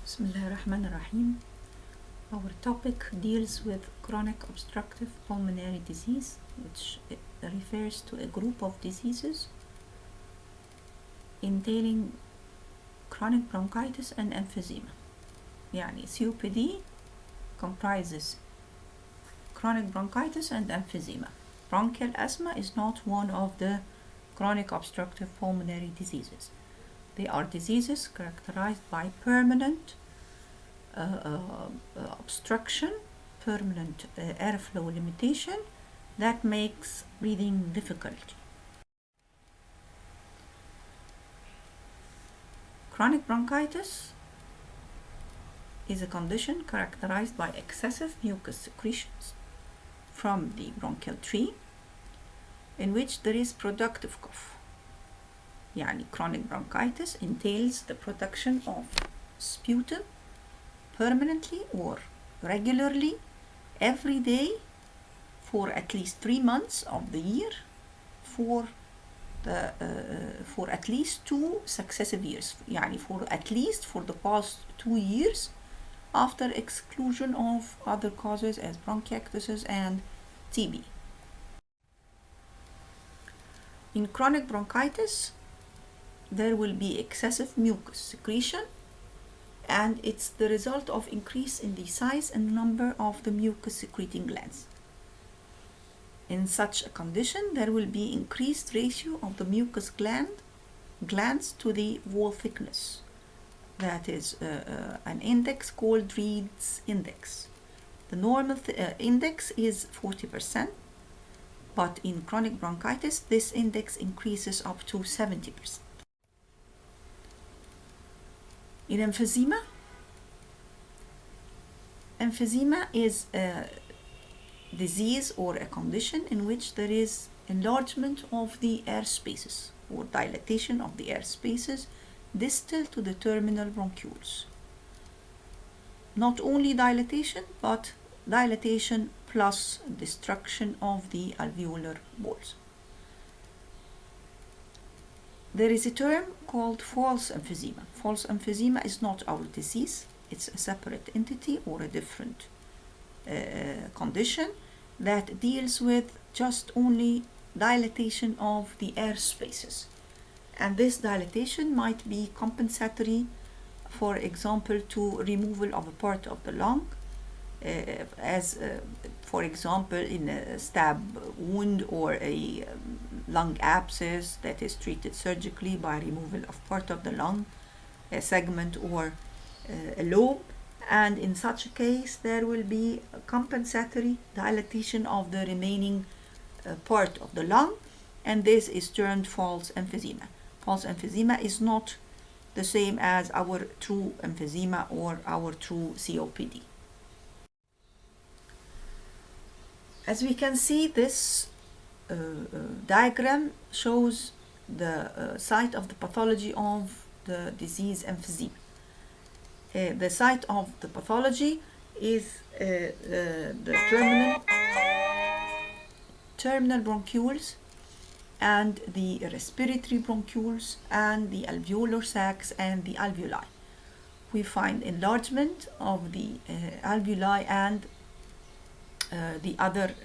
Bismillahirrahmanirrahim. Our topic deals with chronic obstructive pulmonary disease, which refers to a group of diseases entailing chronic bronchitis and emphysema. يعني COPD comprises chronic bronchitis and emphysema. Bronchial asthma is not one of the chronic obstructive pulmonary diseases. They are diseases characterized by permanent obstruction, permanent airflow limitation that makes breathing difficult. Chronic bronchitis is a condition characterized by excessive mucus secretions from the bronchial tree in which there is productive cough. يعني chronic bronchitis entails the production of sputum permanently or regularly every day for at least 3 months of the year for at least 2 successive years, يعني for at least for the past 2 years after exclusion of other causes as bronchiectasis and TB. In chronic bronchitis, there will be excessive mucus secretion, and it's the result of increase in the size and number of the mucus secreting glands. In such a condition, there will be increased ratio of the mucus glands to the wall thickness. That is an index called Reed's index. The normal index is 40%, but in chronic bronchitis, this index increases up to 70%. In emphysema is a disease or a condition in which there is enlargement of the air spaces or dilatation of the air spaces distal to the terminal bronchioles. Not only dilatation, but dilatation plus destruction of the alveolar walls. There is a term called false emphysema. False emphysema is not our disease. It's a separate entity or a different condition that deals with just only dilatation of the air spaces. And this dilatation might be compensatory, for example, to removal of a part of the lung, for example, in a stab wound or a lung abscess that is treated surgically by removal of part of the lung, a segment or a lobe. And in such a case, there will be a compensatory dilatation of the remaining part of the lung, and this is termed false emphysema. False emphysema is not the same as our true emphysema or our true COPD. As we can see, this diagram shows the site of the pathology of the disease emphysema. The site of the pathology is the terminal bronchioles and the respiratory bronchioles and the alveolar sacs and the alveoli. We find enlargement of the alveoli and the other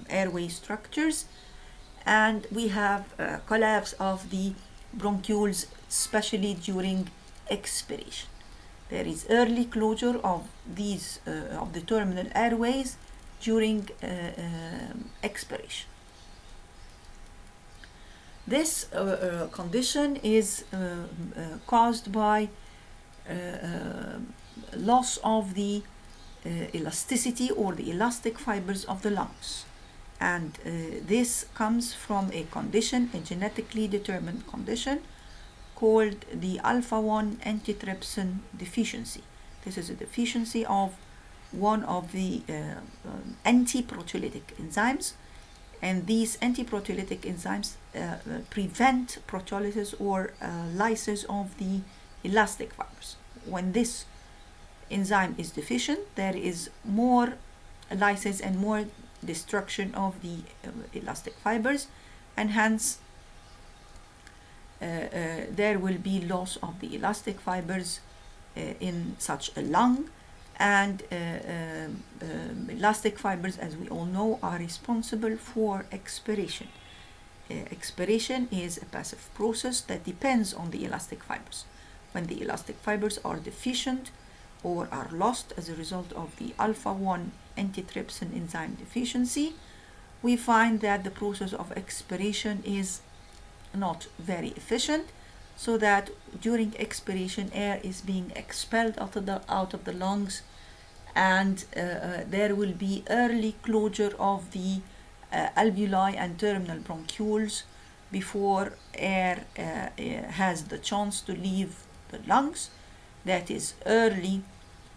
airway structures, and we have collapse of the bronchioles, especially during expiration. There is early closure of these of the terminal airways during expiration. This condition is caused by loss of the elasticity or the elastic fibers of the lungs, and this comes from a condition, a genetically determined condition called the alpha-1 antitrypsin deficiency. This is a deficiency of one of the antiproteolytic enzymes, and these antiproteolytic enzymes prevent proteolysis or lysis of the elastic fibers. When this enzyme is deficient, there is more lysis and more destruction of the elastic fibers, and hence there will be loss of the elastic fibers in such a lung. And elastic fibers, as we all know, are responsible for expiration. Expiration is a passive process that depends on the elastic fibers. When the elastic fibers are deficient or are lost as a result of the alpha-1 antitrypsin enzyme deficiency, we find that the process of expiration is not very efficient, so that during expiration air is being expelled out of the lungs, and there will be early closure of the alveoli and terminal bronchioles before air has the chance to leave the lungs. That is early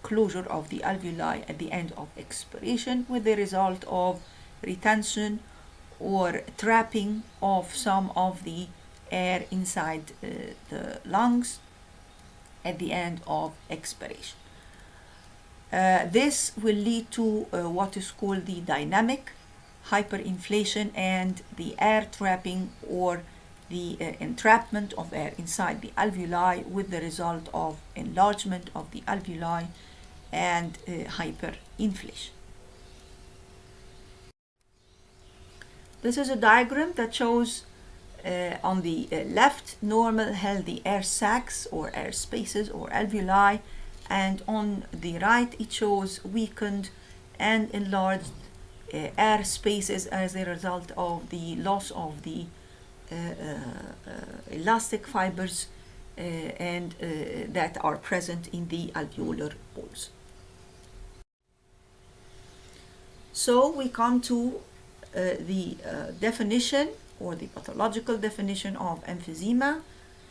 closure of the alveoli at the end of expiration, with the result of retention or trapping of some of the air inside the lungs at the end of expiration. This will lead to what is called the dynamic hyperinflation and the air trapping or the entrapment of air inside the alveoli, with the result of enlargement of the alveoli and hyperinflation. This is a diagram that shows on the left normal healthy air sacs or air spaces or alveoli, and on the right it shows weakened and enlarged air spaces as a result of the loss of the elastic fibers and that are present in the alveolar walls. So we come to the definition or the pathological definition of emphysema,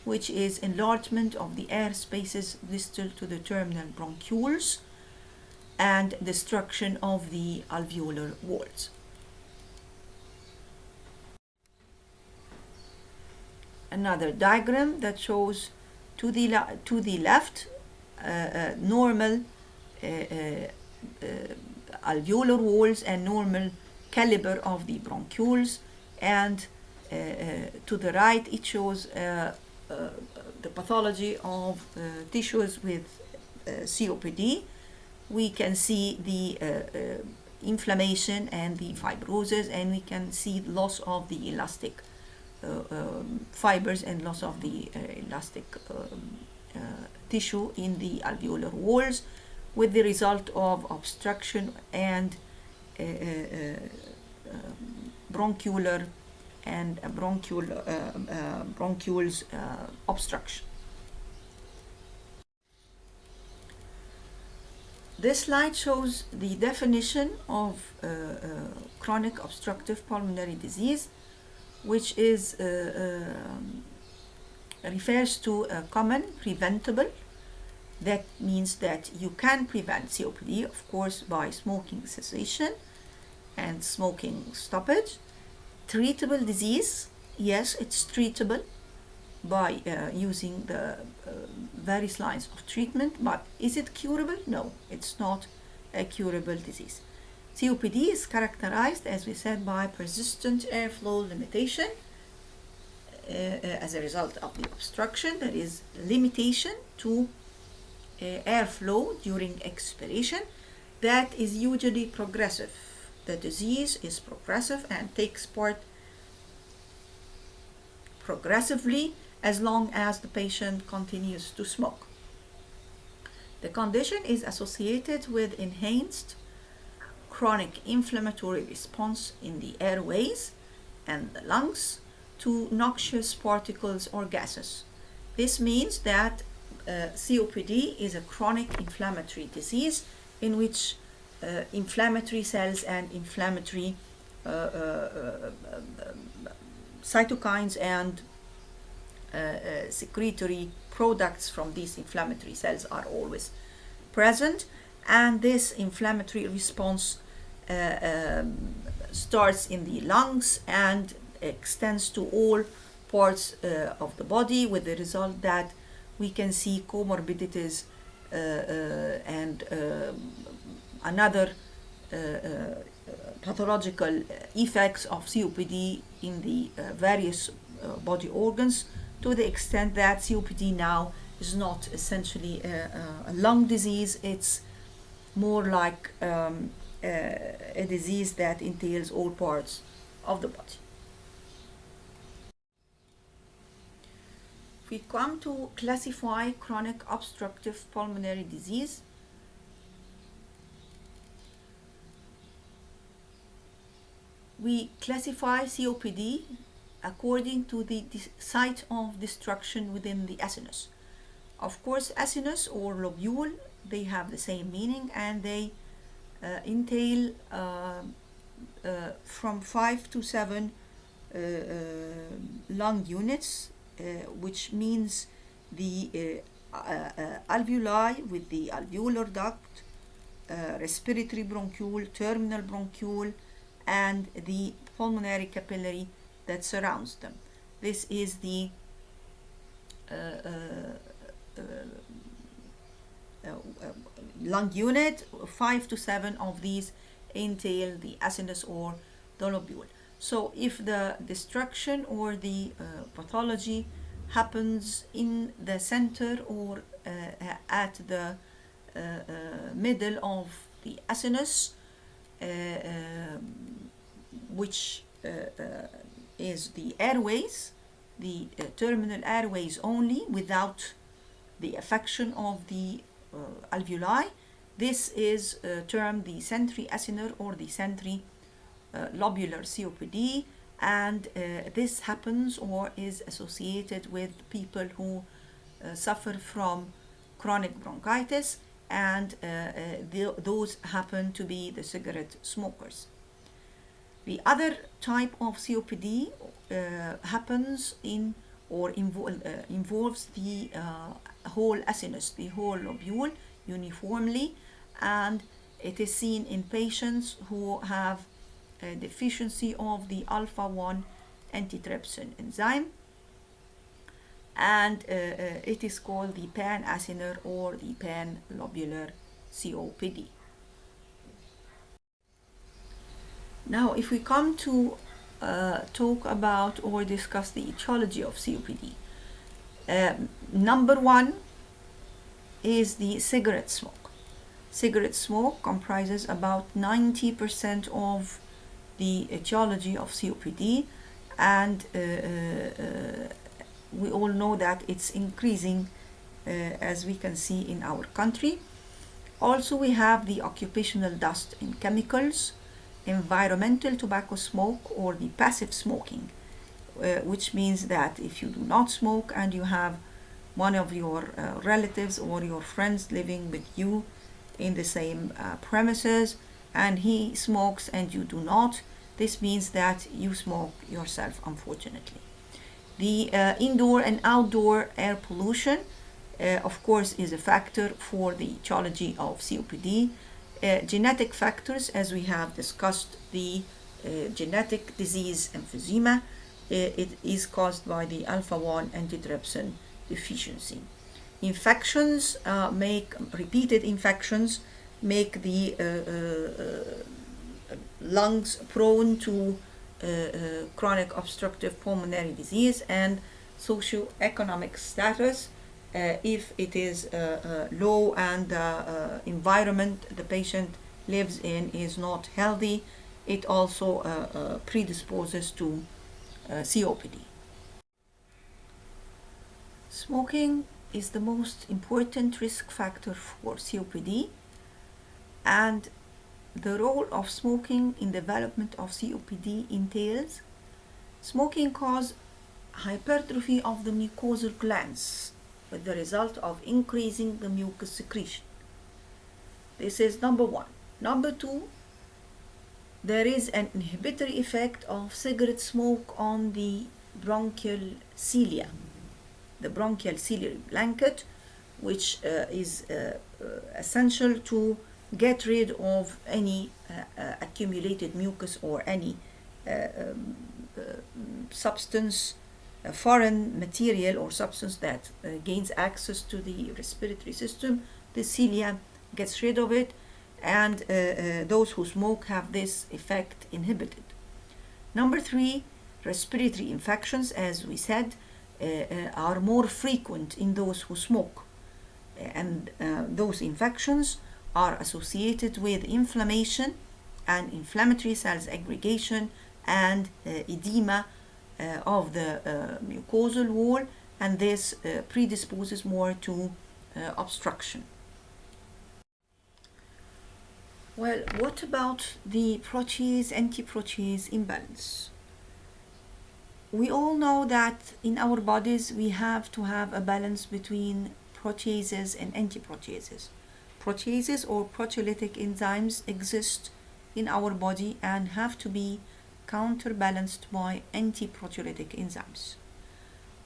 which is enlargement of the air spaces distal to the terminal bronchioles and destruction of the alveolar walls. Another diagram that shows to the left normal alveolar walls and normal caliber of the bronchioles, and to the right it shows the pathology of tissues with COPD. We can see the inflammation and the fibrosis, and we can see loss of the elastic fibers and loss of the elastic tissue in the alveolar walls, with the result of obstruction and bronchiolar and bronchioles obstruction. This slide shows the definition of chronic obstructive pulmonary disease, which is refers to a common preventable. That means that you can prevent COPD, of course, by smoking cessation and smoking stoppage. Treatable disease, yes, it's treatable by using the various lines of treatment, but is it curable? No, it's not a curable disease. COPD is characterized, as we said, by persistent airflow limitation as a result of the obstruction. There is limitation to airflow during expiration that is usually progressive. The disease is progressive and takes part progressively as long as the patient continues to smoke. The condition is associated with enhanced chronic inflammatory response in the airways and the lungs to noxious particles or gases. This means that COPD is a chronic inflammatory disease in which inflammatory cells and inflammatory cytokines and secretory products from these inflammatory cells are always present, and this inflammatory response starts in the lungs and extends to all parts of the body, with the result that we can see comorbidities and another pathological effects of COPD in the various body organs, to the extent that COPD now is not essentially a lung disease. It's more like a disease that entails all parts of the body. If we come to classify chronic obstructive pulmonary disease, we classify COPD according to the site of destruction within the acinus. Of course, acinus or lobule, they have the same meaning, and they entail from 5 to 7 lung units, which means the alveoli with the alveolar duct, respiratory bronchiole, terminal bronchiole, and the pulmonary capillary that surrounds them. This is the lung unit. 5 to 7 of these entail the acinus or the lobule. So if the destruction or the pathology happens in the center or at the middle of the acinus, which is the airways, the terminal airways only, without the affection of the alveoli, this is termed the centri-acinar or the centri-lobular COPD, and this happens or is associated with people who suffer from chronic bronchitis, and those happen to be the cigarette smokers. The other type of COPD happens in or involves the whole acinus, the whole lobule uniformly, and it is seen in patients who have a deficiency of the alpha-1 antitrypsin enzyme, and it is called the pan-acinar or the pan-lobular COPD. Now, if we come to talk about or discuss the etiology of COPD, number one is the cigarette smoke. Cigarette smoke comprises about 90% of the etiology of COPD, and we all know that it's increasing as we can see in our country. Also, we have the occupational dust and chemicals, environmental tobacco smoke or the passive smoking, which means that if you do not smoke and you have one of your relatives or your friends living with you in the same premises and he smokes and you do not, this means that you smoke yourself, unfortunately. The indoor and outdoor air pollution, of course, is a factor for the etiology of COPD. Genetic factors, as we have discussed, the genetic disease emphysema, it is caused by the alpha-1 antitrypsin deficiency. Infections repeated infections make the lungs prone to chronic obstructive pulmonary disease, and socioeconomic status, if it is low and the environment the patient lives in is not healthy, it also predisposes to COPD. Smoking is the most important risk factor for COPD, and the role of smoking in development of COPD entails smoking causes hypertrophy of the mucosal glands with the result of increasing the mucus secretion. This is number one. Number two, there is an inhibitory effect of cigarette smoke on the bronchial cilia, the bronchial ciliary blanket, which is essential to get rid of any accumulated mucus or any substance, foreign material or substance that gains access to the respiratory system. The cilia gets rid of it, and those who smoke have this effect inhibited. Number three, respiratory infections, as we said, are more frequent in those who smoke, and those infections are associated with inflammation and inflammatory cells aggregation and edema of the mucosal wall, and this predisposes more to obstruction. Well, what about the protease-antiprotease imbalance? We all know that in our bodies we have to have a balance between proteases and antiproteases. Proteases or proteolytic enzymes exist in our body and have to be counterbalanced by antiproteolytic enzymes.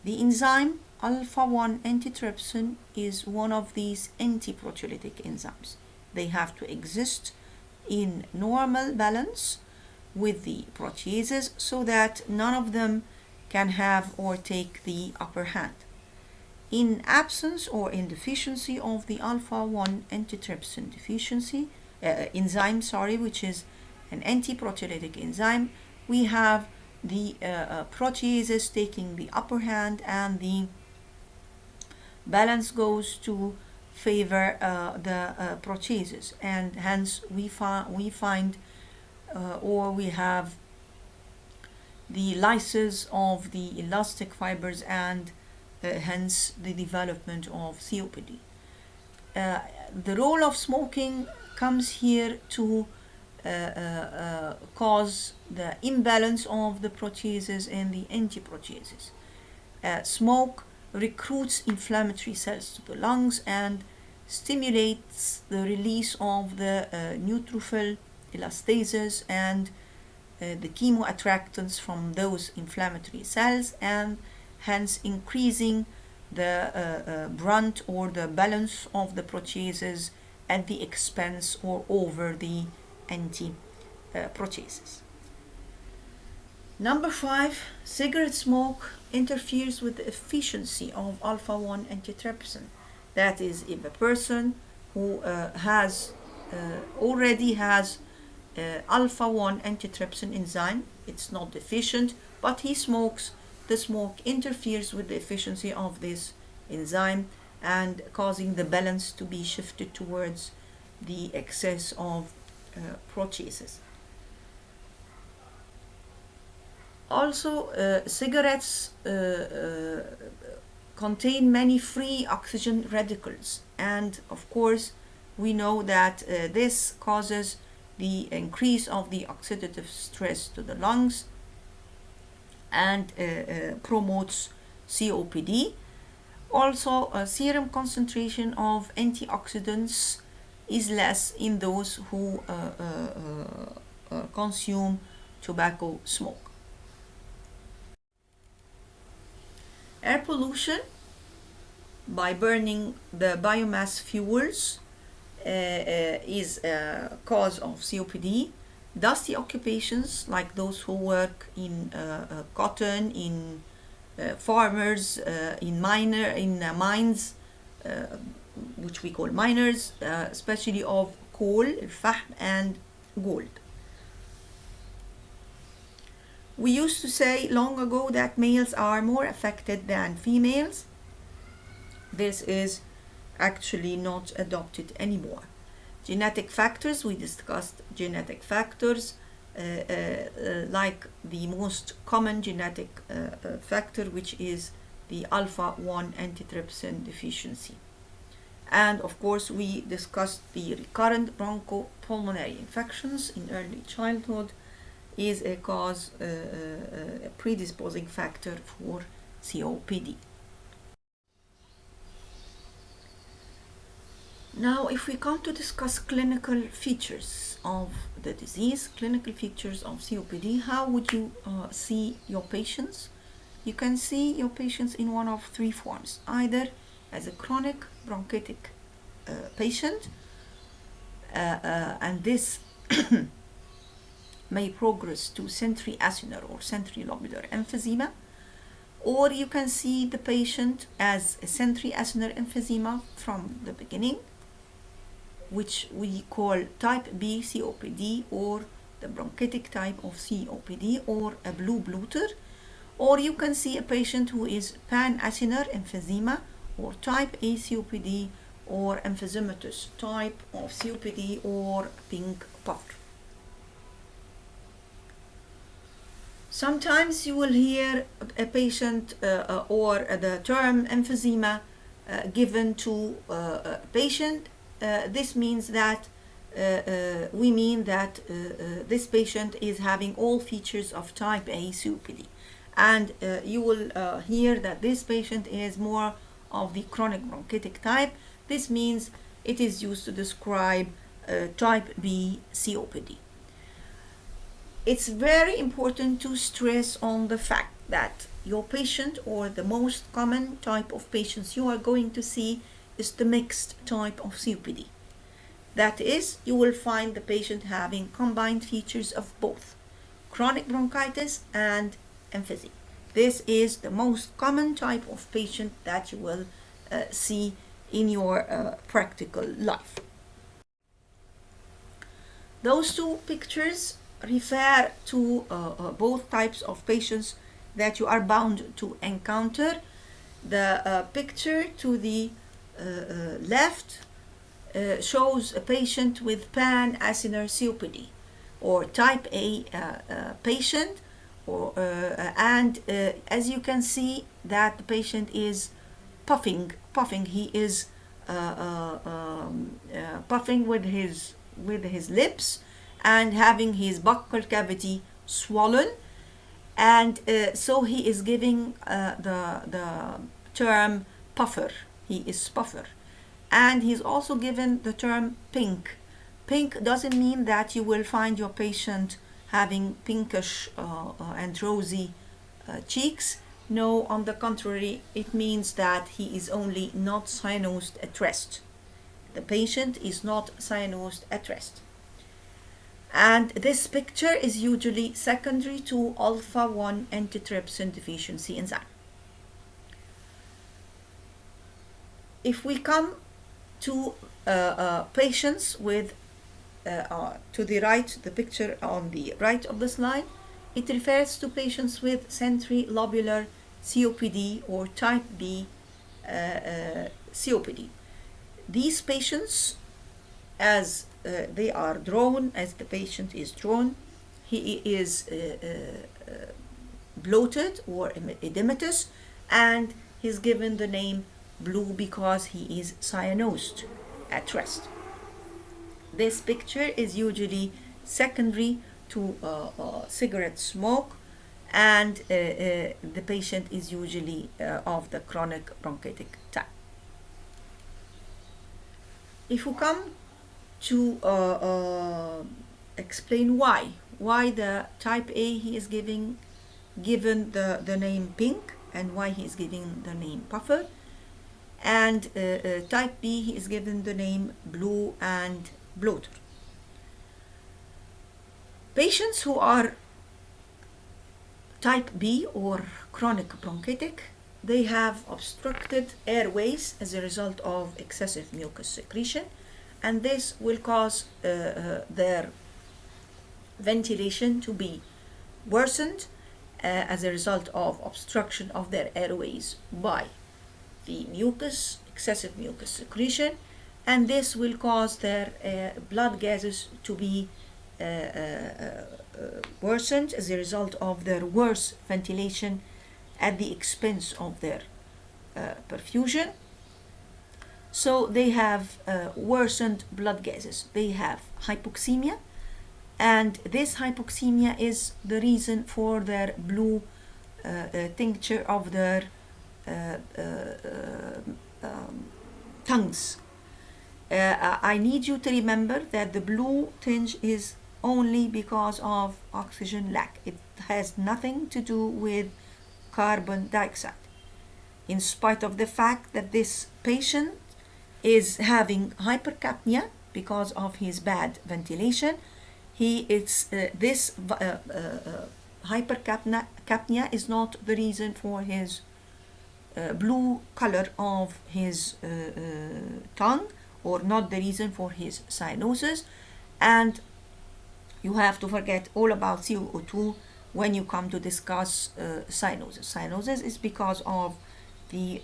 The enzyme alpha-1 antitrypsin is one of these antiproteolytic enzymes. They have to exist in normal balance with the proteases so that none of them can have or take the upper hand. In absence or in deficiency of the alpha-1 antitrypsin enzyme, which is an antiproteolytic enzyme, we have the proteases taking the upper hand, and the balance goes to favor the proteases, and hence we find or we have the lysis of the elastic fibers, and hence the development of COPD. The role of smoking comes here to cause the imbalance of the proteases and the antiproteases. Smoke recruits inflammatory cells to the lungs and stimulates the release of the neutrophil elastases and the chemoattractants from those inflammatory cells, and hence increasing the brunt or the balance of the proteases at the expense or over the anti-proteases. Number 5, cigarette smoke interferes with the efficiency of alpha-1 antitrypsin. That is, if a person who already has alpha-1 antitrypsin enzyme, it's not deficient, but he smokes, the smoke interferes with the efficiency of this enzyme and causing the balance to be shifted towards the excess of proteases. Also, cigarettes contain many free oxygen radicals, and of course we know that this causes the increase of the oxidative stress to the lungs and promotes COPD. Also, serum concentration of antioxidants is less in those who consume tobacco smoke. Air pollution by burning the biomass fuels is a cause of COPD. Dusty occupations like those who work in cotton, in farmers, in mines, which we call miners, especially of coal, fahm, and gold. We used to say long ago that males are more affected than females. This is actually not adopted anymore. Genetic factors, we discussed genetic factors like the most common genetic factor, which is the alpha-1 antitrypsin deficiency. And of course we discussed the recurrent bronchopulmonary infections in early childhood is a cause, a predisposing factor for COPD. Now, if we come to discuss clinical features of the disease, clinical features of COPD, how would you see your patients? You can see your patients in one of three forms, either as a chronic bronchitic patient, and this may progress to centriacinar or centrilobular emphysema, or you can see the patient as a centriacinar emphysema from the beginning, which we call type B COPD, or the bronchitic type of COPD, or a blue bloater, Or you can see a patient who is pan-acinar emphysema or type A COPD or emphysematous type of COPD or pink puffer. Sometimes you will hear a patient or the term emphysema given to a patient. This means that we mean that this patient is having all features of type A COPD. And you will hear that this patient is more of the chronic bronchitic type. This means it is used to describe type B COPD. It's very important to stress on the fact that your patient, or the most common type of patients you are going to see, is the mixed type of COPD. That is, you will find the patient having combined features of both chronic bronchitis and emphysema. This is the most common type of patient that you will see in your practical life. Those two pictures refer to both types of patients that you are bound to encounter. The picture to the left shows a patient with pan-acinar COPD or type A patient, and as you can see that the patient is puffing. He is puffing with his lips and having his buccal cavity swollen, and so he is giving the term puffer. He is puffer, and he's also given the term pink. Pink doesn't mean that you will find your patient having pinkish and rosy cheeks. No, on the contrary, it means that he is only not cyanosed at rest. The patient is not cyanosed at rest. And this picture is usually secondary to alpha-1 antitrypsin deficiency enzyme. If we come to patients with, to the right, the picture on the right of the slide, it refers to patients with centrilobular COPD or type B COPD. These patients, as they are drawn, as the patient is drawn, he is bloated or edematous, and he's given the name blue because he is cyanosed at rest. This picture is usually secondary to cigarette smoke, and the patient is usually of the chronic bronchitic type. If we come to explain why the type A he is given the name pink, and why he is giving the name puffer, and type B he is given the name blue and bloater. Patients who are type B or chronic bronchitic, they have obstructed airways as a result of excessive mucus secretion, and this will cause their ventilation to be worsened as a result of obstruction of their airways by the mucus, excessive mucus secretion, and this will cause their blood gases to be worsened as a result of their worse ventilation at the expense of their perfusion. So they have worsened blood gases. They have hypoxemia, and this hypoxemia is the reason for their blue tincture of their tongues. I need you to remember that the blue tinge is only because of oxygen lack. It has nothing to do with carbon dioxide. In spite of the fact that this patient is having hypercapnia because of his bad ventilation, this hypercapnia is not the reason for his blue color of his tongue, or not the reason for his cyanosis. And you have to forget all about CO2 when you come to discuss cyanosis. Cyanosis is because of the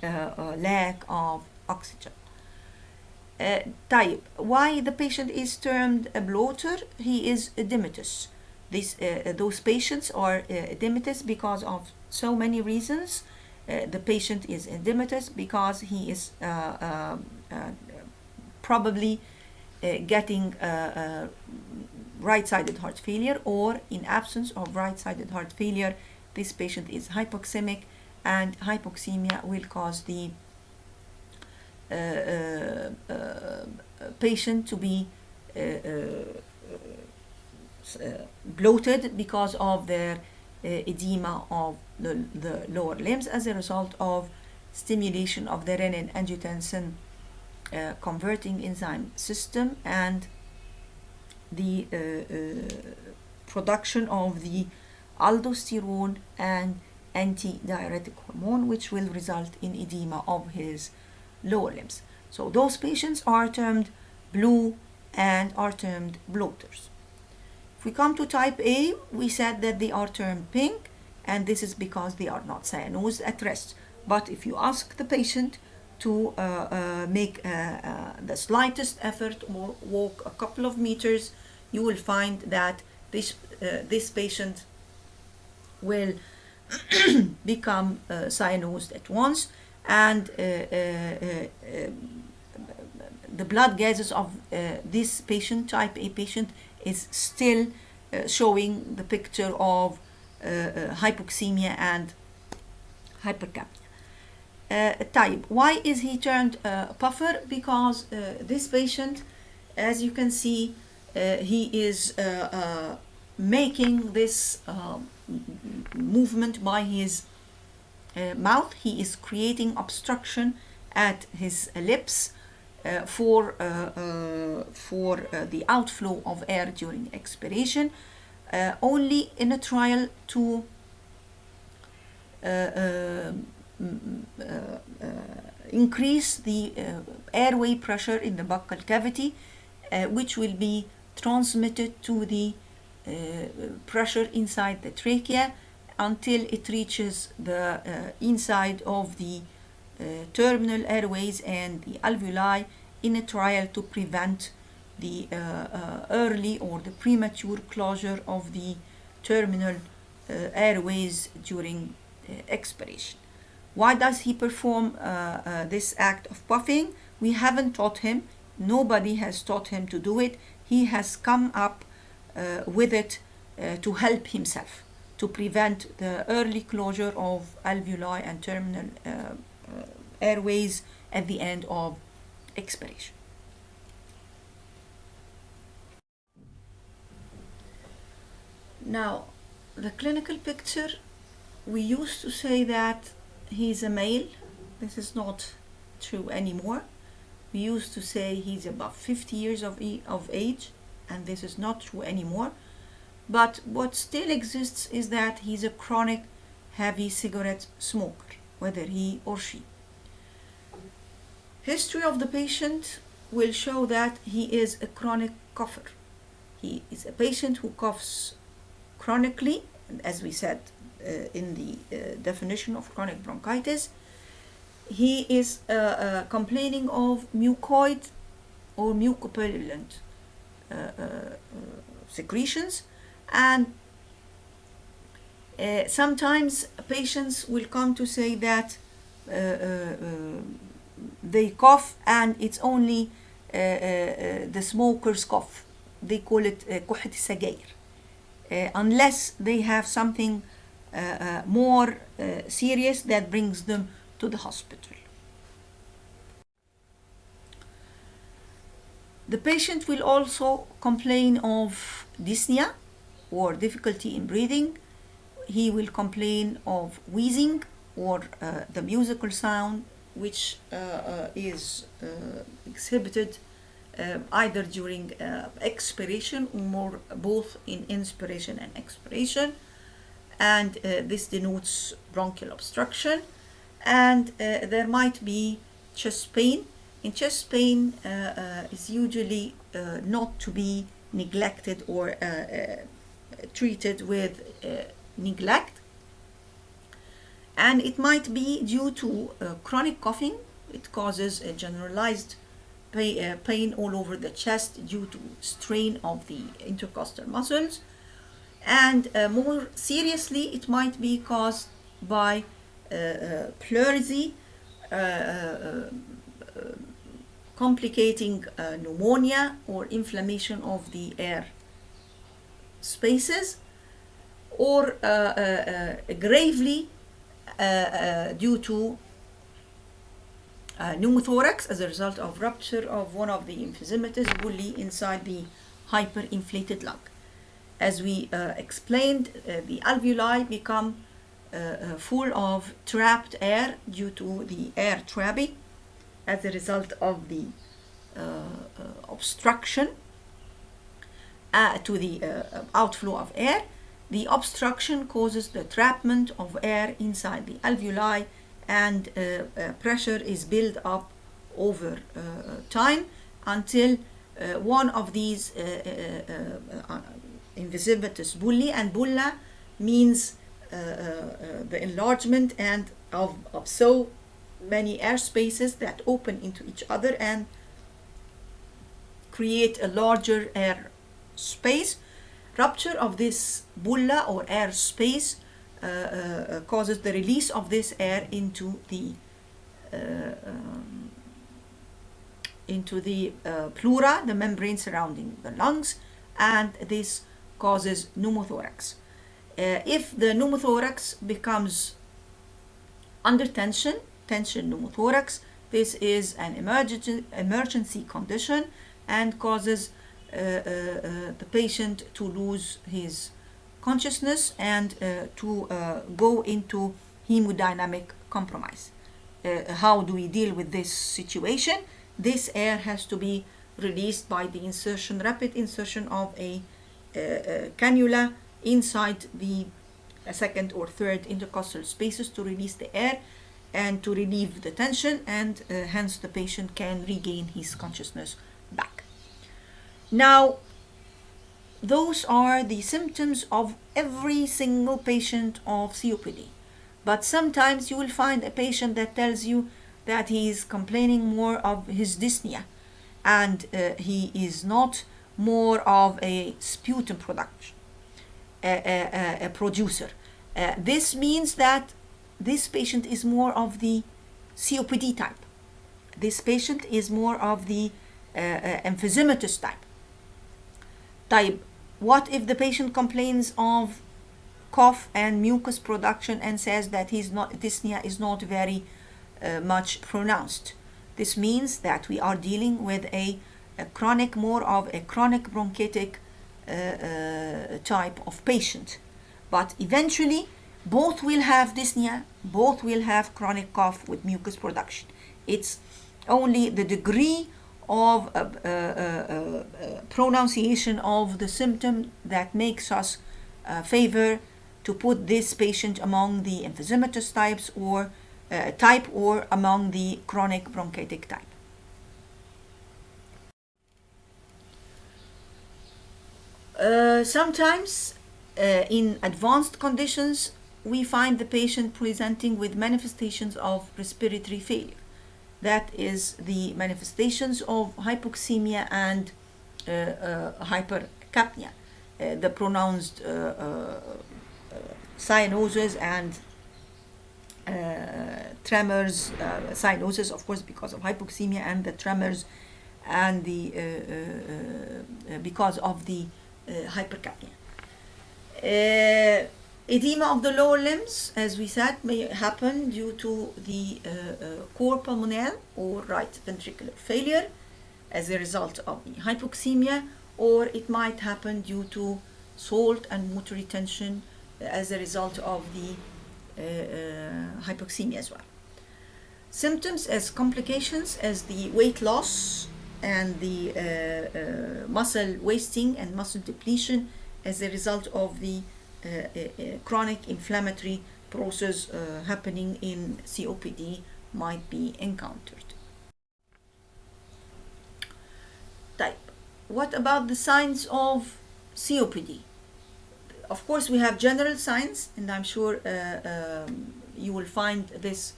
lack of oxygen. طيب, why the patient is termed a bloater? He is edematous. Those patients are edematous because of so many reasons. The patient is edematous because he is probably getting right-sided heart failure, or in absence of right-sided heart failure, this patient is hypoxemic, and hypoxemia will cause the patient to be bloated because of their edema of the lower limbs as a result of stimulation of the renin-angiotensin converting enzyme system and the production of the aldosterone and antidiuretic hormone, which will result in edema of his lower limbs. So those patients are termed blue and are termed bloaters. If we come to type A, we said that they are termed pink, and this is because they are not cyanosed at rest. But if you ask the patient to make the slightest effort or walk a couple of meters, you will find that this patient will become cyanosed at once, and the blood gases of this patient, type A patient, is still showing the picture of hypoxemia and hypercapnia. Type, why is he termed puffer? Because this patient, as you can see, he is making this movement by his mouth. He is creating obstruction at his lips for the outflow of air during expiration, only in a trial to increase the airway pressure in the buccal cavity, which will be transmitted to the pressure inside the trachea until it reaches the inside of the terminal airways and the alveoli, in a trial to prevent the early or the premature closure of the terminal airways during expiration. Why does he perform this act of puffing? We haven't taught him. Nobody has taught him to do it. He has come up with it to help himself, to prevent the early closure of alveoli and terminal airways at the end of expiration. Now, the clinical picture, we used to say that he's a male. This is not true anymore. We used to say he's above 50 years of age, and this is not true anymore. But what still exists is that he's a chronic heavy cigarette smoker, whether he or she. History of the patient will show that he is a chronic cougher. He is a patient who coughs chronically, and as we said in the definition of chronic bronchitis, he is complaining of mucoid or mucopurulent secretions, and sometimes patients will come to say that they cough and it's only the smoker's cough. They call it كحة السجاير, unless they have something more serious that brings them to the hospital. The patient will also complain of dyspnea or difficulty in breathing. He will complain of wheezing or the musical sound, which is exhibited either during expiration or both in inspiration and expiration, and this denotes bronchial obstruction. And there might be chest pain. In chest pain is usually not to be neglected or treated with neglect. And it might be due to chronic coughing. It causes a generalized pain all over the chest due to strain of the intercostal muscles. And more seriously, it might be caused by pleurisy, complicating pneumonia or inflammation of the air spaces, or gravely due to pneumothorax as a result of rupture of one of the emphysematous bullae inside the hyperinflated lung. As we explained, the alveoli become full of trapped air due to the air trapping as a result of the obstruction to the outflow of air. The obstruction causes the trapment of air inside the alveoli, and pressure is built up over time until one of these emphysematous bullae, and bulla means the enlargement and of so many air spaces that open into each other and create a larger air space. Rupture of this bulla or air space causes the release of this air into the pleura, the membrane surrounding the lungs, and this causes pneumothorax. If the pneumothorax becomes under tension pneumothorax, this is an emergency condition and causes the patient to lose his consciousness and to go into hemodynamic compromise. How do we deal with this situation? This air has to be released by the rapid insertion of a cannula inside the second or third intercostal spaces to release the air and to relieve the tension, and hence the patient can regain his consciousness back. Now, those are the symptoms of every single patient of COPD. But sometimes you will find a patient that tells you that he is complaining more of his dyspnea, and he is not more of a sputum producer. This means that this patient is more of the COPD type. This patient is more of the emphysematous type. What if the patient complains of cough and mucus production and says that dyspnea is not very much pronounced? This means that we are dealing with more of a chronic bronchitic type of patient. But eventually, both will have dyspnea, both will have chronic cough with mucus production. It's only the degree of pronunciation of the symptom that makes us favor to put this patient among the emphysematous types or among the chronic bronchitic type. Sometimes in advanced conditions, we find the patient presenting with manifestations of respiratory failure. That is the manifestations of hypoxemia and hypercapnia, the pronounced cyanosis and tremors, cyanosis of course because of hypoxemia, and the tremors and the because of the hypercapnia. Edema of the lower limbs, as we said, may happen due to the cor pulmonale or right ventricular failure as a result of the hypoxemia, or it might happen due to salt and water retention as a result of the hypoxemia as well. Symptoms as complications as the weight loss and the muscle wasting and muscle depletion as a result of the chronic inflammatory process happening in COPD might be encountered. Type. What about the signs of COPD? Of course, we have general signs, and I'm sure you will find this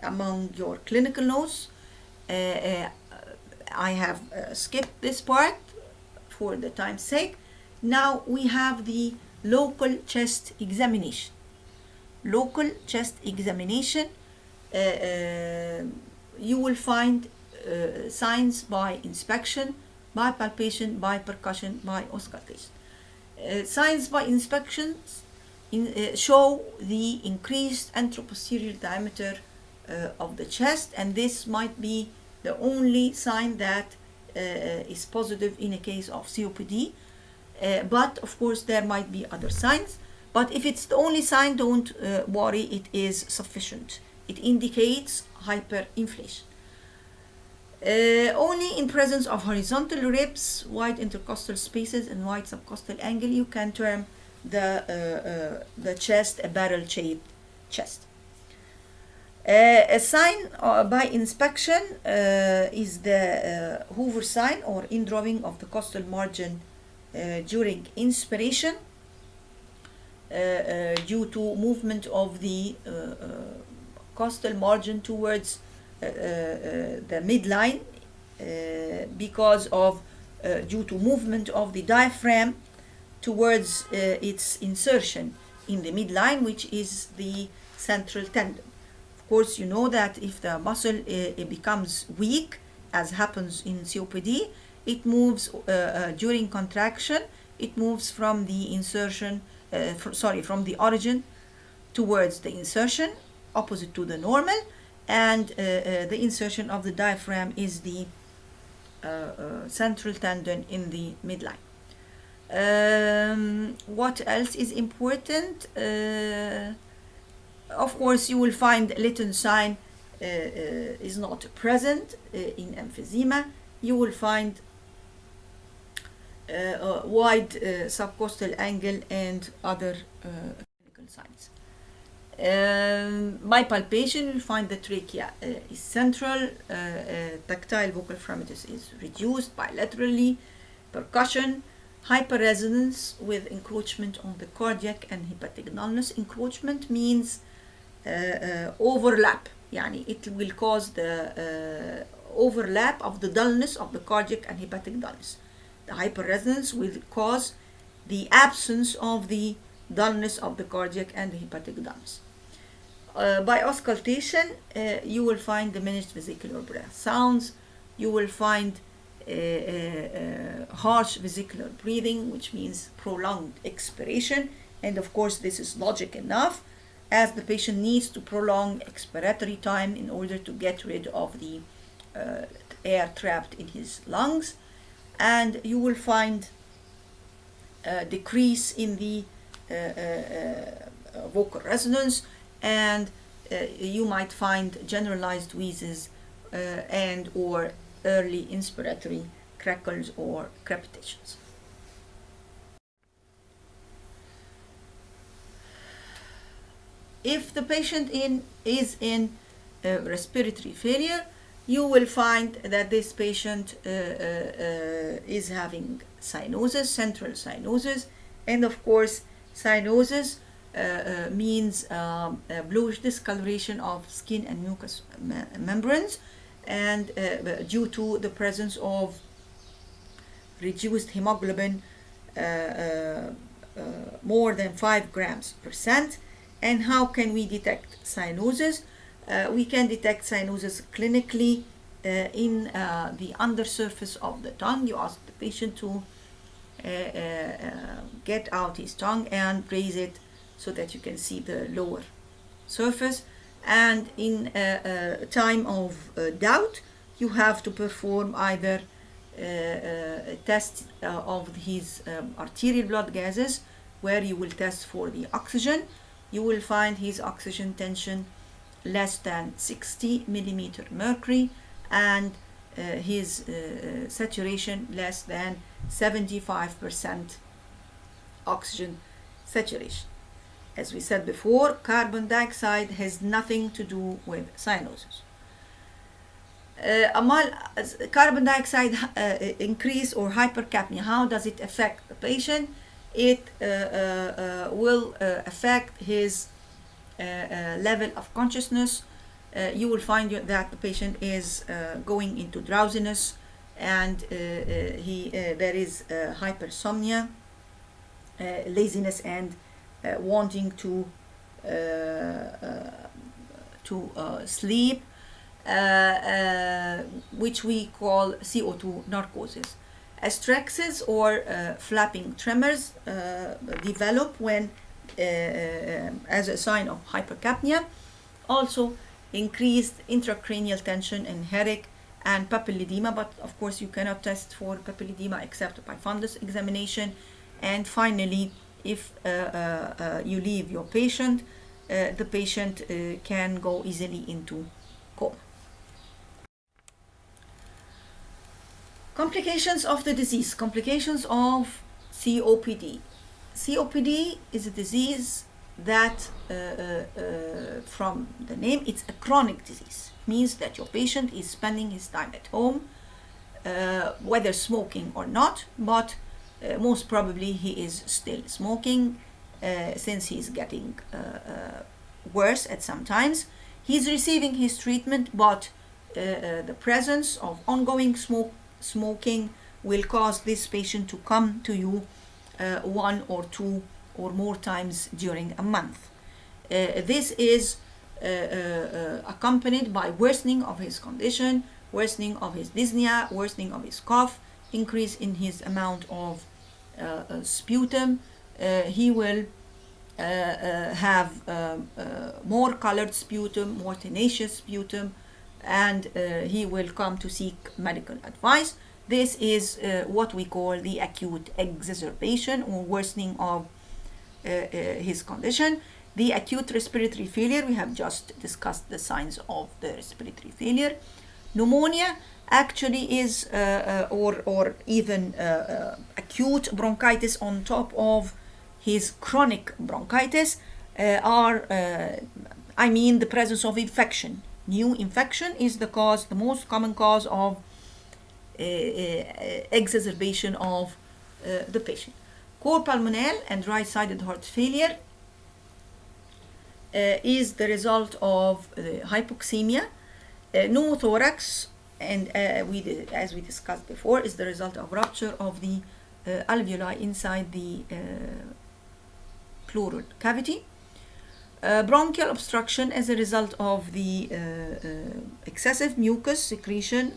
among your clinical notes. I have skipped this part for the time's sake. Now we have the local chest examination. Local chest examination, you will find signs by inspection, by palpation, by percussion, by auscultation. Signs by inspections show the increased anteroposterior diameter of the chest, and this might be the only sign that is positive in a case of COPD. But of course there might be other signs. But if it's the only sign, don't worry, it is sufficient. It indicates hyperinflation. Only in presence of horizontal ribs, wide intercostal spaces, and wide subcostal angle, you can term the chest a barrel-shaped chest. A sign by inspection is the Hoover sign, or indrawing of the costal margin during inspiration due to movement of the costal margin towards the midline because of due to movement of the diaphragm towards its insertion in the midline, which is the central tendon. Of course, you know that if the muscle it becomes weak, as happens in COPD, it moves during contraction. It moves from the insertion, from the origin towards the insertion, opposite to the normal, and the insertion of the diaphragm is the central tendon in the midline. What else is important? Of course, you will find Lytton sign is not present in emphysema. You will find wide subcostal angle and other clinical signs. By palpation, you'll find the trachea is central, tactile vocal fragmentus is reduced bilaterally, percussion, hyperresonance with encroachment on the cardiac and hepatic dullness. Encroachment means overlap, يعني it will cause the overlap of the dullness of the cardiac and hepatic dullness. The hyperresonance will cause the absence of the dullness of the cardiac and the hepatic dullness. By auscultation, you will find diminished vesicular breath sounds. You will find harsh vesicular breathing, which means prolonged expiration. And of course, this is logic enough, as the patient needs to prolong expiratory time in order to get rid of the air trapped in his lungs. And you will find a decrease in the vocal resonance, and you might find generalized wheezes and or early inspiratory crackles or crepitations. If the patient is in respiratory failure, you will find that this patient is having cyanosis, central cyanosis, and of course cyanosis means bluish discoloration of skin and mucous membranes, and due to the presence of reduced hemoglobin more than 5 grams %. And how can we detect cyanosis? We can detect cyanosis clinically in the undersurface of the tongue. You ask the patient to get out his tongue and raise it so that you can see the lower surface. And in a time of doubt, you have to perform either a test of his arterial blood gases, where you will test for the oxygen. You will find his oxygen tension less than 60 millimeter mercury, and his saturation less than 75% oxygen saturation. As we said before, carbon dioxide has nothing to do with cyanosis. Carbon dioxide increase or hypercapnia, how does it affect the patient? it will affect his level of consciousness. You will find that the patient is going into drowsiness, and there is hypersomnia, laziness, and wanting to sleep, which we call CO2 narcosis. Astraxis or flapping tremors develop when as a sign of hypercapnia. Also, increased intracranial tension and headache and papilledema, but of course you cannot test for papilledema except by fundus examination. And finally, if you leave your patient, the patient can go easily into coma. Complications of the disease, complications of COPD. COPD is a disease that, from the name, it's a chronic disease. It means that your patient is spending his time at home, whether smoking or not, but most probably he is still smoking, since he is getting worse at some times. He's receiving his treatment, but the presence of ongoing smoking will cause this patient to come to you one or two or more times during a month. This is accompanied by worsening of his condition, worsening of his dyspnea, worsening of his cough, increase in his amount of sputum. He will have more colored sputum, more tenacious sputum, and he will come to seek medical advice. This is what we call the acute exacerbation or worsening of his condition. The acute respiratory failure, we have just discussed the signs of the respiratory failure. Pneumonia actually is, or even acute bronchitis on top of his chronic bronchitis, the presence of infection. New infection is the most common cause of exacerbation of the patient. Cor pulmonale and right-sided heart failure is the result of hypoxemia. Pneumothorax, and as we discussed before, is the result of rupture of the alveoli inside the pleural cavity. Bronchial obstruction as a result of the excessive mucus secretion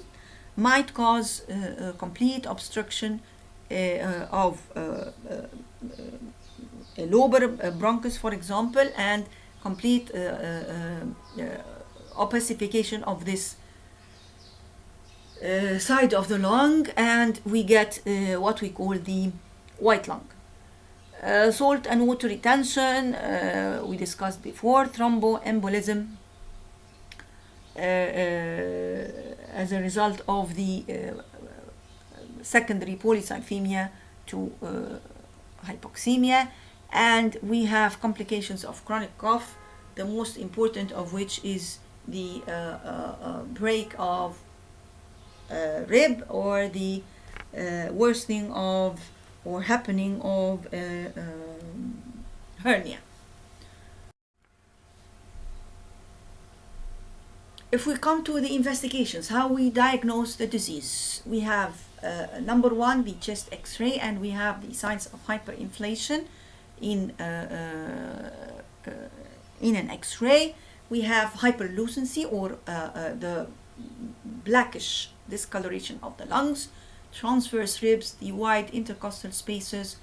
might cause complete obstruction of a lower bronchus, for example, and complete opacification of this side of the lung, and we get what we call the white lung. Salt and water retention, we discussed before. Thromboembolism as a result of the secondary polycythemia to hypoxemia. And we have complications of chronic cough, the most important of which is the break of rib, or the worsening of or happening of hernia. If we come to the investigations, how we diagnose the disease, we have number one, the chest X-ray, and we have the signs of hyperinflation in an X-ray. We have hyperlucency, or the blackish discoloration of the lungs, transverse ribs, the wide intercostal spaces,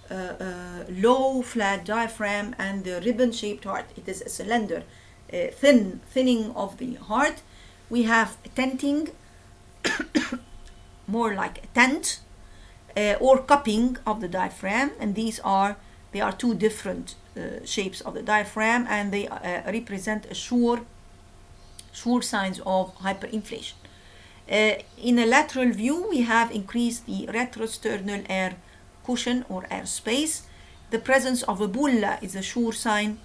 low flat diaphragm, and the ribbon-shaped heart. It is a cylinder, thinning of the heart. We have tenting, more like a tent, or cupping of the diaphragm, and they are two different shapes of the diaphragm, and they represent a sure signs of hyperinflation. In a lateral view, we have increased the retrosternal air cushion or air space. The presence of a bulla is a sure sign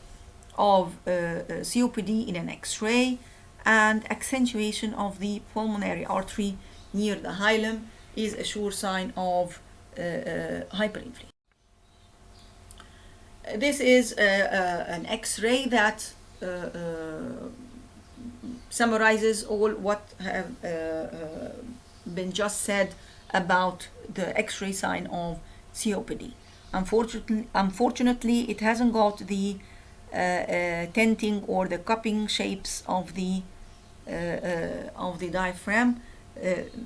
of COPD in an X-ray, and accentuation of the pulmonary artery near the hilum is a sure sign of hyperinflation. This is an X-ray that summarizes all what have been just said about the X-ray sign of COPD. Unfortunately, it hasn't got the tenting or the cupping shapes of the diaphragm.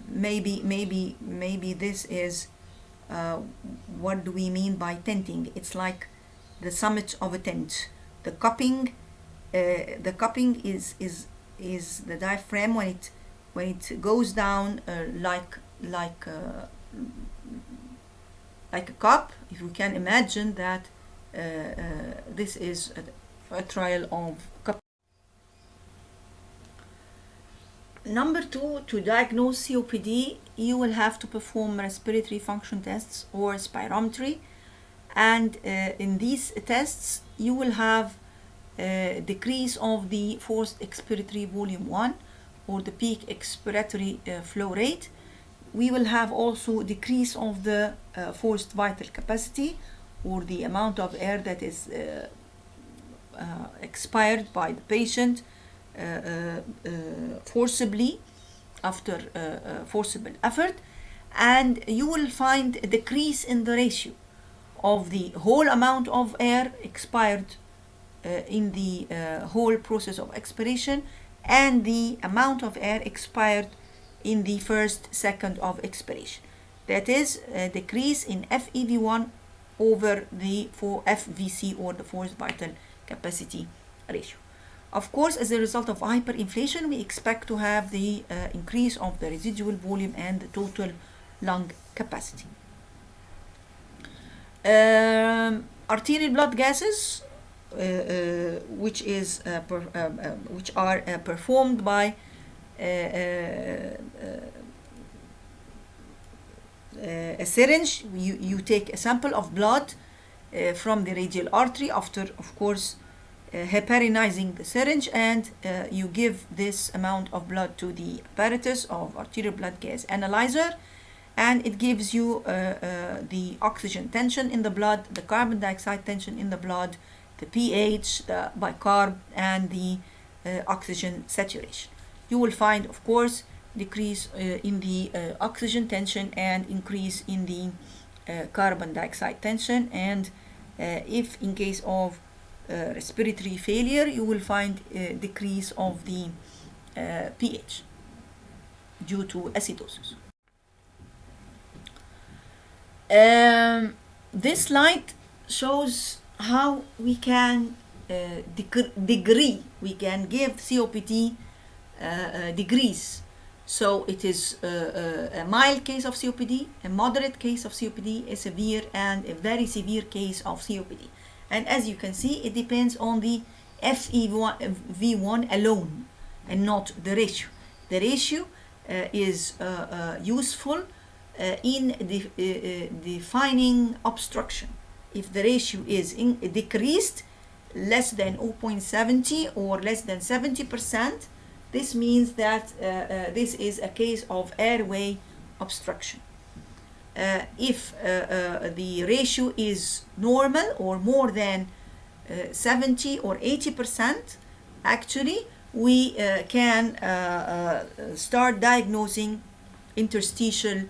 Maybe this is what do we mean by tenting? It's like the summit of a tent. The cupping is the diaphragm when it goes down like a cup. If we can imagine that this is a trial of cup. Number 2, to diagnose COPD, you will have to perform respiratory function tests or spirometry, and in these tests you will have decrease of the forced expiratory volume 1 or the peak expiratory flow rate. We will have also decrease of the forced vital capacity, or the amount of air that is expired by the patient forcibly after forcible effort, and you will find a decrease in the ratio of the whole amount of air expired in the whole process of expiration and the amount of air expired in the first second of expiration. That is a decrease in FEV1 over the FVC, or the forced vital capacity ratio. Of course, as a result of hyperinflation, we expect to have the increase of the residual volume and the total lung capacity. Arterial blood gases, which are performed by a syringe. You take a sample of blood from the radial artery after, of course, heparinizing the syringe, and you give this amount of blood to the apparatus of arterial blood gas analyzer, and it gives you the oxygen tension in the blood, the carbon dioxide tension in the blood, the pH, the bicarb, and the oxygen saturation. You will find, of course, decrease in the oxygen tension and increase in the carbon dioxide tension, and if in case of respiratory failure, you will find a decrease of the pH due to acidosis. This slide shows how we can we can give COPD degrees. So it is a mild case of COPD, a moderate case of COPD, a severe and a very severe case of COPD. And as you can see, it depends on the FEV1 alone and not the ratio. The ratio is useful in defining obstruction. If the ratio is decreased less than 0.70 or less than 70%, this means that this is a case of airway obstruction. If the ratio is normal or more than 70 or 80%, actually we can start diagnosing interstitial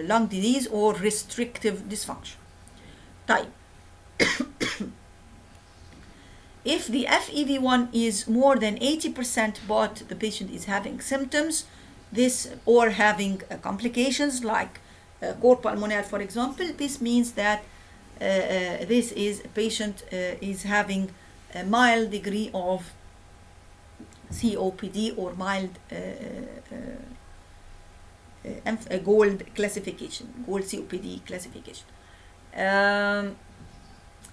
lung disease or restrictive dysfunction. Type. If the FEV1 is more than 80% but the patient is having symptoms, this or having complications like cor pulmonaire, for example, this means that this is a patient is having a mild degree of COPD or mild GOLD classification, GOLD COPD classification.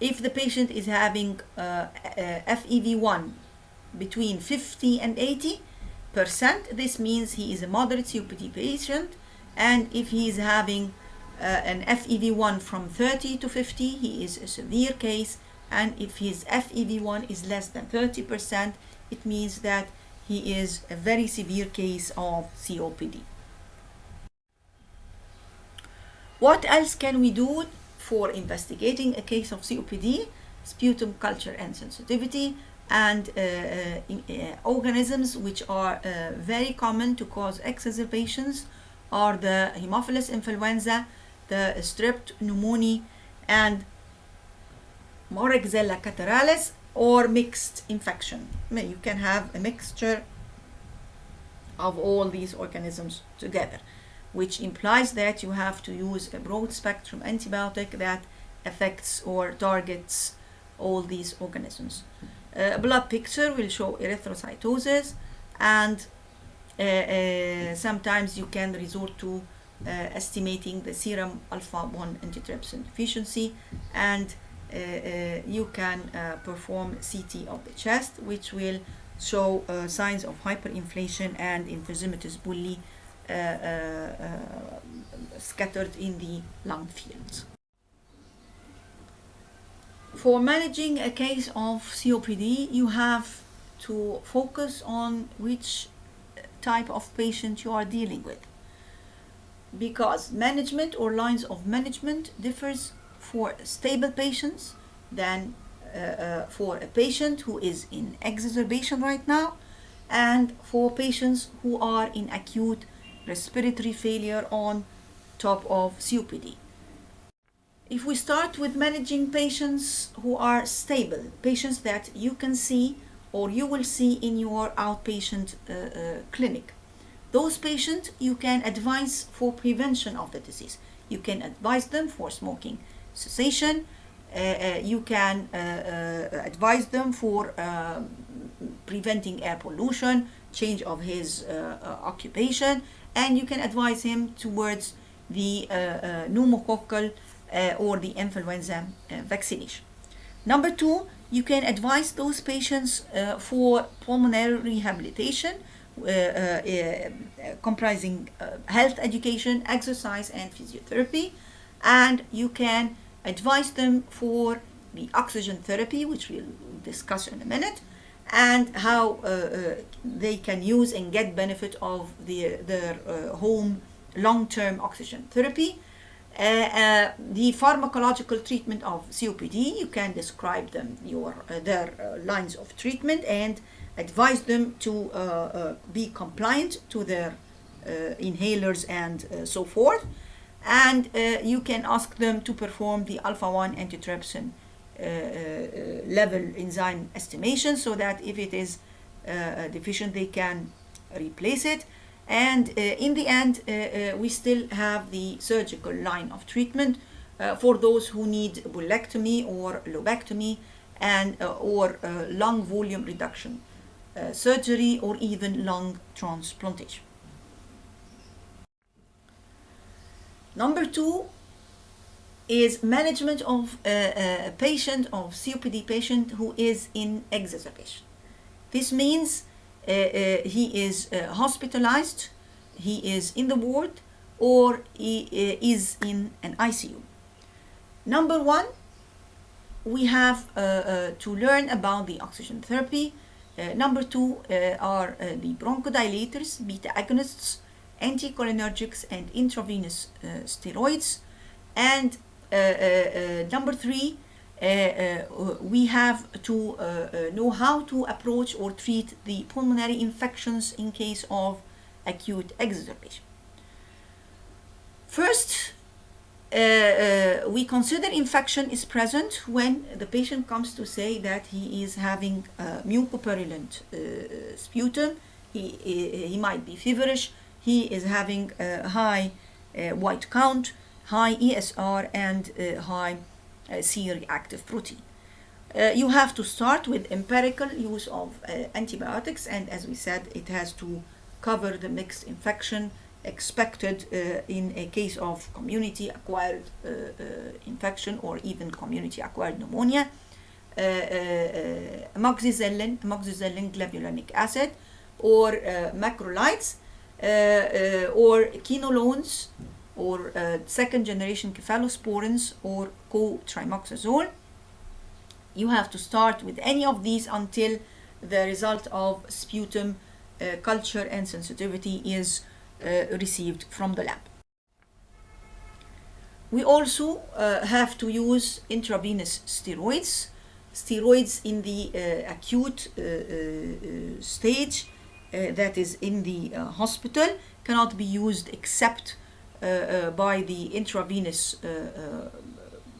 If the patient is having FEV1 between 50 and 80%, this means he is a moderate COPD patient. And if he is having an FEV1 from 30 to 50, he is a severe case. And if his FEV1 is less than 30%, it means that he is a very severe case of COPD. What else can we do for investigating a case of COPD, sputum culture and sensitivity, and organisms which are very common to cause exacerbations are the Haemophilus influenza, the strep pneumoniae, and Moraxella catarrhalis, or mixed infection. You can have a mixture of all these organisms together, which implies that you have to use a broad spectrum antibiotic that affects or targets all these organisms. A blood picture will show erythrocytosis, and sometimes you can resort to estimating the serum alpha-1 antitrypsin deficiency, and you can perform CT of the chest, which will show signs of hyperinflation and emphysematous bulli scattered in the lung fields. For managing a case of COPD, you have to focus on which type of patient you are dealing with, because management or lines of management differs for stable patients than for a patient who is in exacerbation right now, and for patients who are in acute respiratory failure on top of COPD. If we start with managing patients who are stable, patients that you can see or you will see in your outpatient clinic, those patients you can advise for prevention of the disease. You can advise them for smoking cessation. You can advise them for preventing air pollution, change of his occupation, and you can advise him towards the pneumococcal or the influenza vaccination. Number two, you can advise those patients for pulmonary rehabilitation, comprising health education, exercise, and physiotherapy, and you can advise them for the oxygen therapy, which we'll discuss in a minute, and how they can use and get benefit of their home long-term oxygen therapy. The pharmacological treatment of COPD, you can describe them their lines of treatment and advise them to be compliant to their inhalers and so forth. And you can ask them to perform the alpha-1 antitrypsin level enzyme estimation, so that if it is deficient, they can replace it. And in the end, we still have the surgical line of treatment for those who need bullectomy or lobectomy, and or lung volume reduction surgery, or even lung transplantation. Number two is management of a patient, of COPD patient who is in exacerbation. This means he is hospitalized, he is in the ward, or he is in an ICU. Number one, we have to learn about the oxygen therapy. Number two are the bronchodilators, beta agonists, anticholinergics, and intravenous steroids. And number three, we have to know how to approach or treat the pulmonary infections in case of acute exacerbation. First, we consider infection is present when the patient comes to say that he is having mucopurulent sputum. He might be feverish, he is having a high white count, high ESR, and high C-reactive protein. You have to start with empirical use of antibiotics, and as we said, it has to cover the mixed infection expected in a case of community acquired infection or even community acquired pneumonia. Amoxicillin, glavulanic acid, or macrolides, or quinolones, or second generation cephalosporins, or cotrimoxazole. You have to start with any of these until the result of sputum culture and sensitivity is received from the lab. We also have to use intravenous steroids. Steroids in the acute stage, that is in the hospital, cannot be used except by the intravenous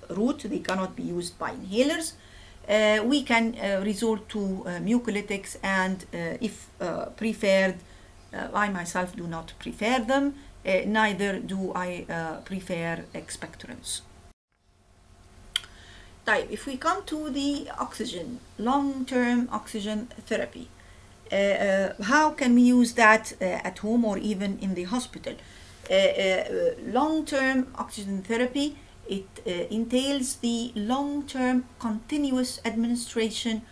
route. They cannot be used by inhalers. We can resort to mucolytics, and if preferred, I myself do not prefer them, neither do I prefer expectorants. If we come to the oxygen, long-term oxygen therapy, how can we use that at home or even in the hospital? Long-term oxygen therapy, it entails the long-term continuous administration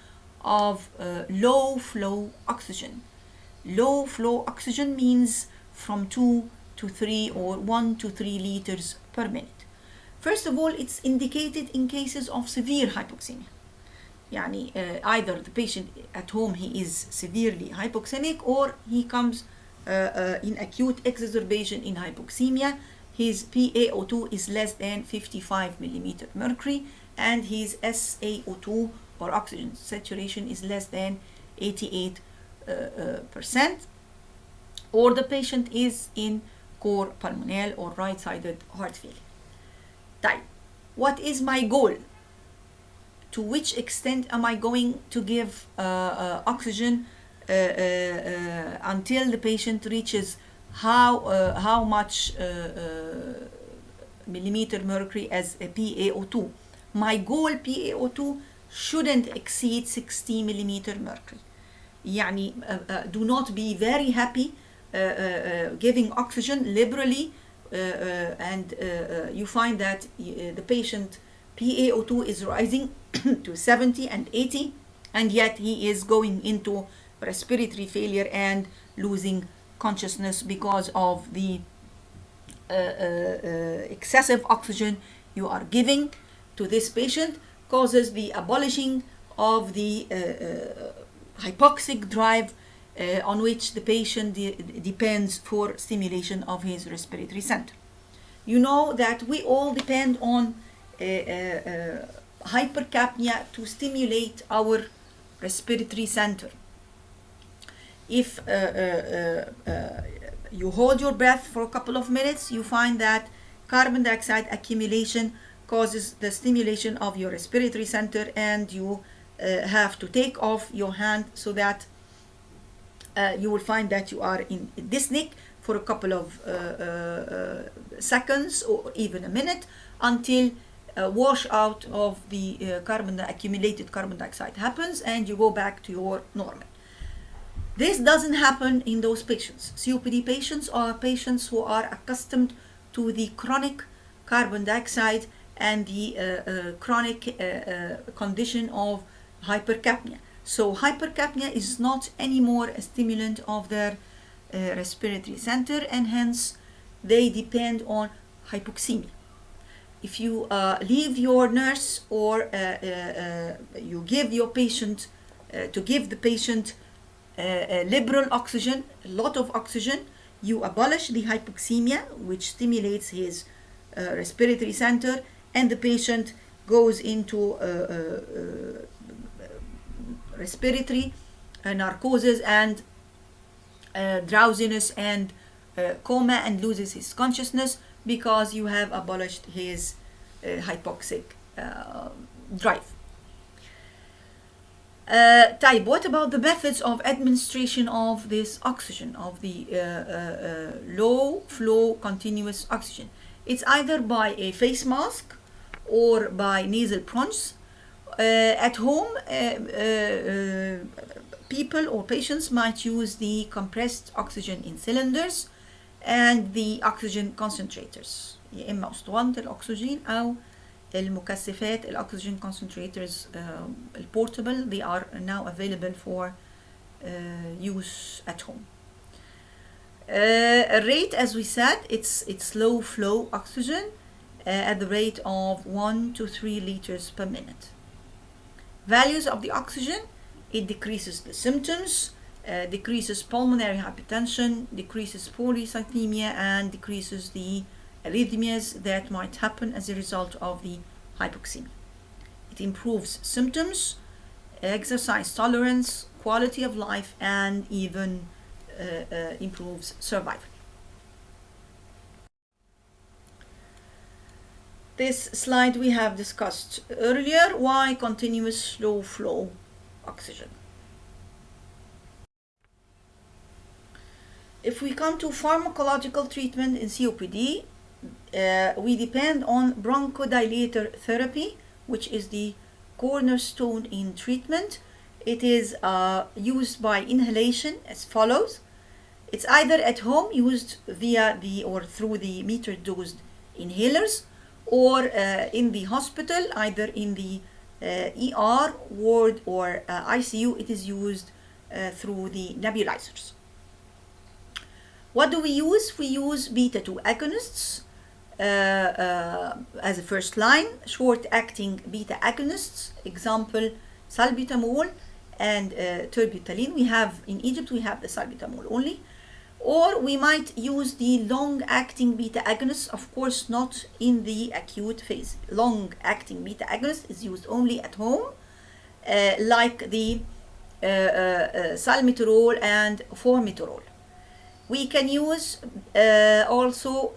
of low-flow oxygen. Low-flow oxygen means from 2 to 3 or 1 to 3 liters per minute. First of all, it's indicated in cases of severe hypoxemia. Either the patient at home, he is severely hypoxemic, or he comes in acute exacerbation in hypoxemia. His PaO2 is less than 55 millimeter mercury, and his SaO2 or oxygen saturation is less than 88%, or the patient is in cor pulmonale or right-sided heart failure. What is my goal? To which extent am I going to give oxygen until the patient reaches how much millimeter mercury as a PaO2? My goal PaO2 shouldn't exceed 60 millimeter mercury. Do not be very happy giving oxygen liberally, and you find that the patient PaO2 is rising to 70 and 80, and yet he is going into respiratory failure and losing consciousness because of the excessive oxygen you are giving to this patient, causes the abolishing of the hypoxic drive on which the patient depends for stimulation of his respiratory center. You know that we all depend on hypercapnia to stimulate our respiratory center. If you hold your breath for a couple of minutes, you find that carbon dioxide accumulation causes the stimulation of your respiratory center, and you have to take off your hand so that you will find that you are in dyspneic for a couple of seconds or even a minute until wash out of the accumulated carbon dioxide happens, and you go back to your normal. This doesn't happen in those patients. COPD patients are patients who are accustomed to the chronic carbon dioxide and the chronic condition of hypercapnia. So hypercapnia is not anymore a stimulant of their respiratory center, and hence they depend on hypoxemia. If you leave your nurse or you give your patient to give the patient liberal oxygen, a lot of oxygen, you abolish the hypoxemia, which stimulates his respiratory center, and the patient goes into respiratory narcosis and drowsiness and coma, and loses his consciousness because you have abolished his hypoxic drive. What about the methods of administration of this oxygen, of the low flow continuous oxygen? It's either by a face mask or by nasal prongs. At home, people or patients might use the compressed oxygen in cylinders and the oxygen concentrators، يا إما أسطوانة الأكسجين أو المكثفات الأكسجين concentrators الportable. They are now available for use at home. Rate, as we said, it's low flow oxygen at the rate of 1 to 3 liters per minute. Values of the oxygen, it decreases the symptoms, decreases pulmonary hypertension, decreases polycythemia, and decreases the arrhythmias that might happen as a result of the hypoxemia. It improves symptoms, exercise tolerance, quality of life, and even improves survival. This slide we have discussed earlier. Why continuous slow flow oxygen? If we come to pharmacological treatment in COPD, we depend on bronchodilator therapy, which is the cornerstone in treatment. It is used by inhalation as follows. It's either at home, used via the or through the metered dosed inhalers, or in the hospital, either in the ER ward or ICU. It is used through the nebulizers. What do we use? We use beta-2 agonists as a first line, short-acting beta agonists, example salbutamol and terbutaline. We have in Egypt, we have the salbutamol only. Or we might use the long-acting beta agonists, of course not in the acute phase. Long-acting beta agonist is used only at home, like the salmeterol and formoterol. We can use also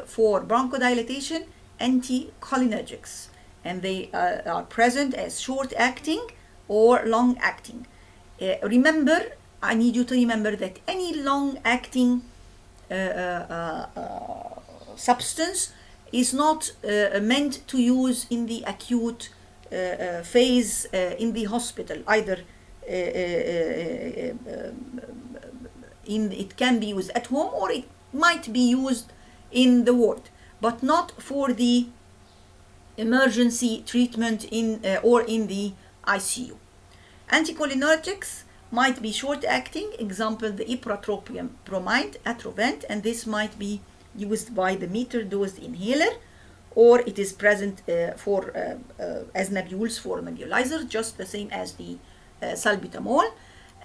for bronchodilation anticholinergics, and they are present as short-acting or long-acting. Remember, I need you to remember that any long-acting substance is not meant to use in the acute phase in the hospital. Either it can be used at home, or it might be used in the ward, but not for the emergency treatment or in the ICU. Anticholinergics might be short-acting, example the ipratropium bromide, Atrovent, and this might be used by the meter-dosed inhaler, or it is present as nabules for nebulizer, just the same as the salbutamol.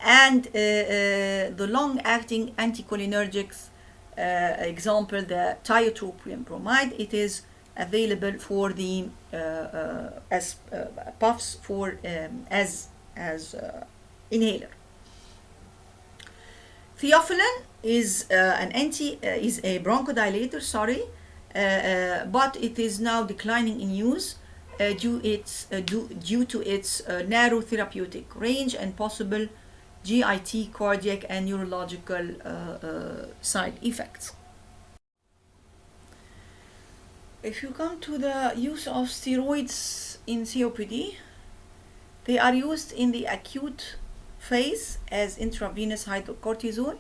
And the long-acting anticholinergics, example the tiotropium bromide, it is available for the as puffs for as inhaler. Theophylline is is a bronchodilator, but it is now declining in use due to its narrow therapeutic range and possible GIT, cardiac and neurological side effects. If you come to the use of steroids in COPD, they are used in the acute phase as intravenous hydrocortisone,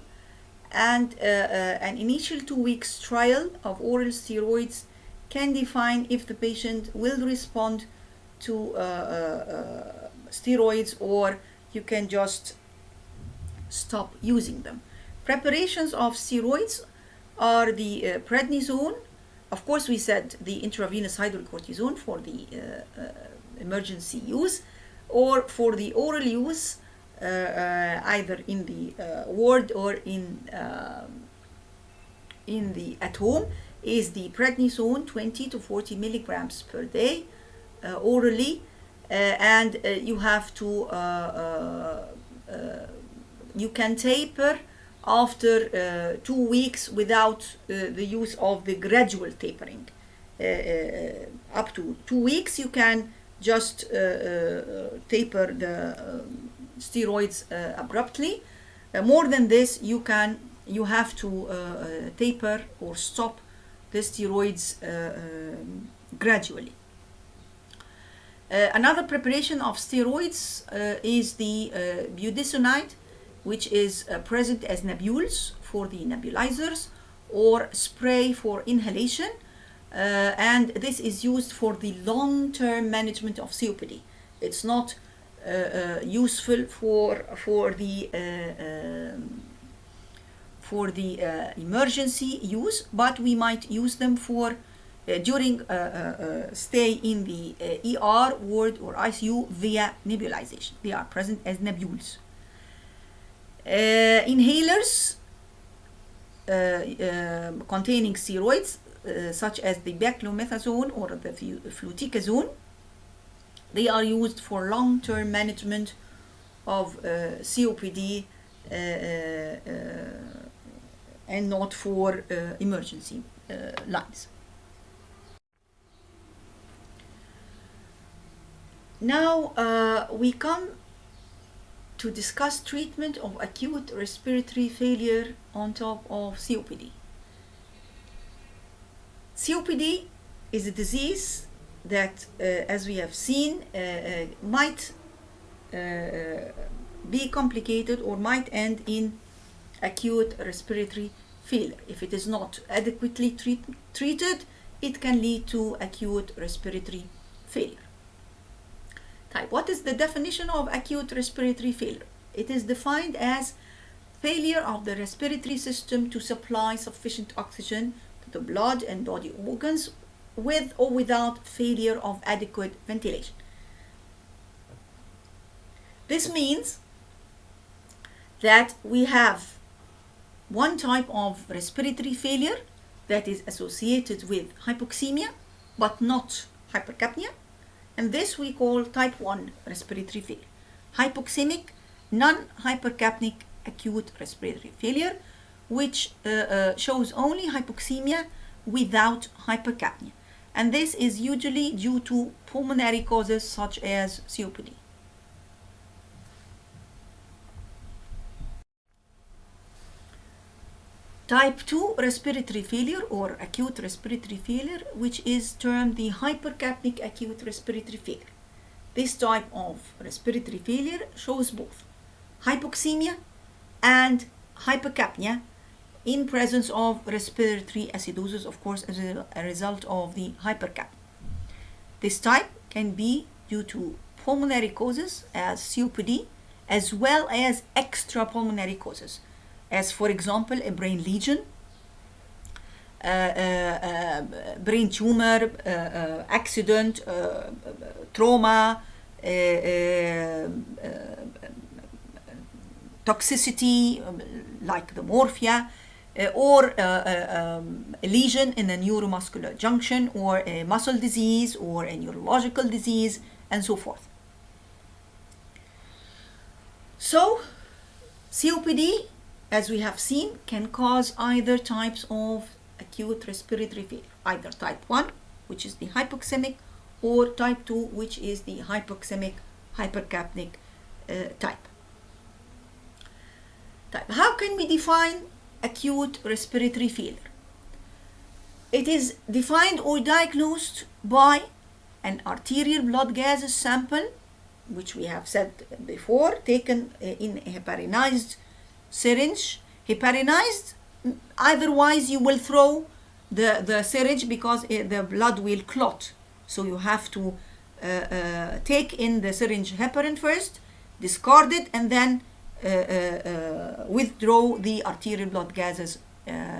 and an initial 2 weeks trial of oral steroids can define if the patient will respond to steroids, or you can just stop using them. Preparations of steroids are the prednisone. Of course, we said the intravenous hydrocortisone for the emergency use, or for the oral use, either in the ward or in the at home, is the prednisone 20 to 40 milligrams per day orally, and you have to you can taper after 2 weeks without the use of the gradual tapering. Up to 2 weeks you can just taper the steroids abruptly. More than this, you have to taper or stop the steroids gradually. Another preparation of steroids is the budesonide, which is present as nabules for the nebulizers, or spray for inhalation, and this is used for the long-term management of COPD. It's not useful for the emergency use, but we might use them for during stay in the ER ward or ICU via nebulization. They are present as nabules. Inhalers containing steroids such as the beclomethasone or the fluticasone. They are used for long-term management of COPD and not for emergency lines. Now we come to discuss treatment of acute respiratory failure on top of COPD. COPD is a disease that, as we have seen, might be complicated or might end in acute respiratory failure. If it is not adequately treated, it can lead to acute respiratory failure. What is the definition of acute respiratory failure? It is defined as failure of the respiratory system to supply sufficient oxygen to the blood and body organs with or without failure of adequate ventilation. This means that we have one type of respiratory failure that is associated with hypoxemia but not hypercapnia, and this we call type 1 respiratory failure. Hypoxemic, non-hypercapnic acute respiratory failure, which shows only hypoxemia without hypercapnia. And this is usually due to pulmonary causes such as COPD. Type 2 respiratory failure or acute respiratory failure, which is termed the hypercapnic acute respiratory failure. This type of respiratory failure shows both hypoxemia and hypercapnia in presence of respiratory acidosis, of course, as a result of the hypercapnia. This type can be due to pulmonary causes as COPD, as well as extrapulmonary causes, as for example a brain lesion, brain tumor, accident, trauma, toxicity like the morphia, or a lesion in a neuromuscular junction, or a muscle disease, or a neurological disease, and so forth. So COPD, as we have seen, can cause either types of acute respiratory failure, either type 1, which is the hypoxemic, or type 2, which is the hypoxemic hypercapnic type. How can we define acute respiratory failure? It is defined or diagnosed by an arterial blood gases sample, which we have said before, taken in a heparinized syringe. Heparinized, otherwise you will throw the syringe because the blood will clot. So you have to take in the syringe heparin first, discard it, and then withdraw the arterial blood gases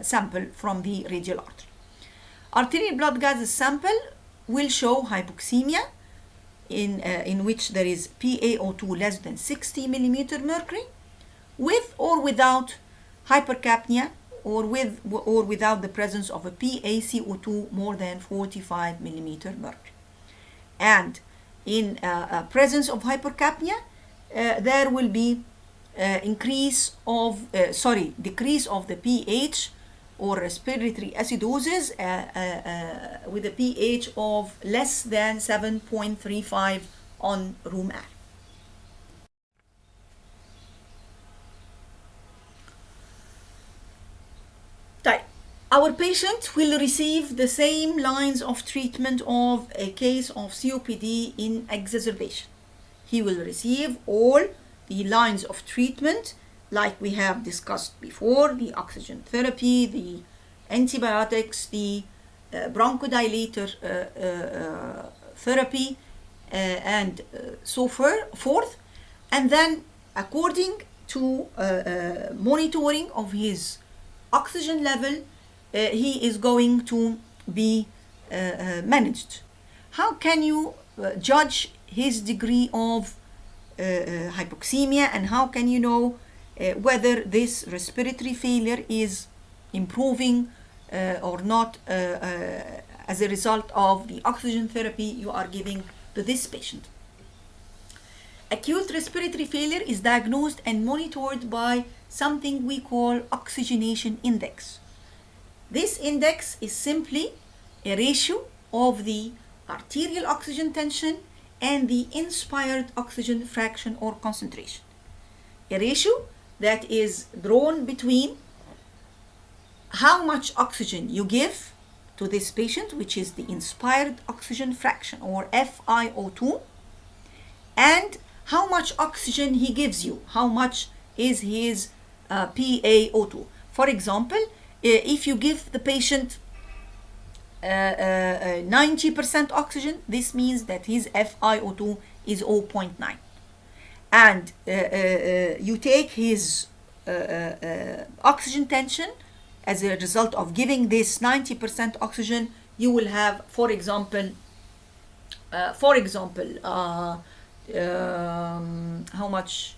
sample from the radial artery. Arterial blood gases sample will show hypoxemia in which there is PaO2 less than 60 millimeter mercury, with or without hypercapnia, or with or without the presence of a PaCO2 more than 45 millimeter mercury. And in presence of hypercapnia, there will be decrease of the pH or respiratory acidosis with a pH of less than 7.35 on room air. Our patient will receive the same lines of treatment of a case of COPD in exacerbation. He will receive all the lines of treatment like we have discussed before: the oxygen therapy, the antibiotics, the bronchodilator therapy, and so forth. And then, according to monitoring of his oxygen level, he is going to be managed. How can you judge his degree of hypoxemia, and how can you know whether this respiratory failure is improving or not as a result of the oxygen therapy you are giving to this patient. Acute respiratory failure is diagnosed and monitored by something we call oxygenation index. This index is simply a ratio of the arterial oxygen tension and the inspired oxygen fraction or concentration. A ratio that is drawn between how much oxygen you give to this patient, which is the inspired oxygen fraction or FiO2, and how much oxygen he gives you, how much is his PaO2. For example, if you give the patient 90% oxygen, this means that his FiO2 is 0.9. And you take his oxygen tension as a result of giving this 90% oxygen, you will have, for example, how much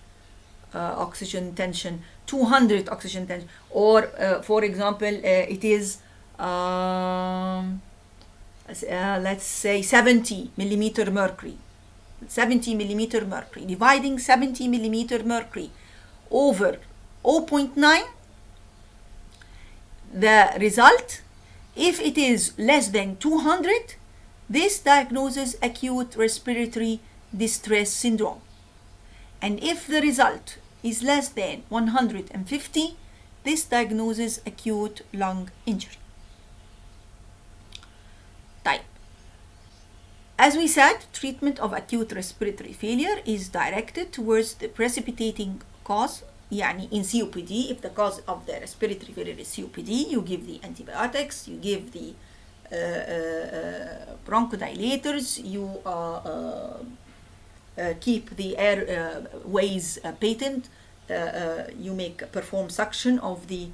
oxygen tension? 200 oxygen tension, or for example, it is let's say 70 millimeter mercury. 70 millimeter mercury, dividing 70 millimeter mercury over 0.9, the result, if it is less than 200, this diagnoses acute respiratory distress syndrome. And if the result is less than 150, this diagnoses acute lung injury. Type. As we said, treatment of acute respiratory failure is directed towards the precipitating cause. يعني in COPD, if the cause of the respiratory failure is COPD, you give the antibiotics, you give the bronchodilators, you keep the airways patent, you perform suction of the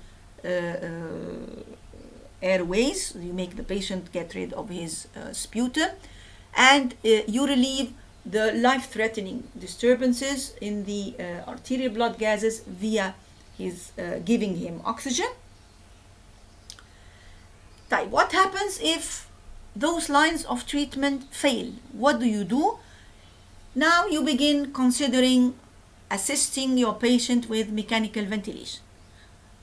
airways, you make the patient get rid of his sputum, and you relieve the life-threatening disturbances in the arterial blood gases via his giving him oxygen. What happens if those lines of treatment fail? What do? Now you begin considering assisting your patient with mechanical ventilation.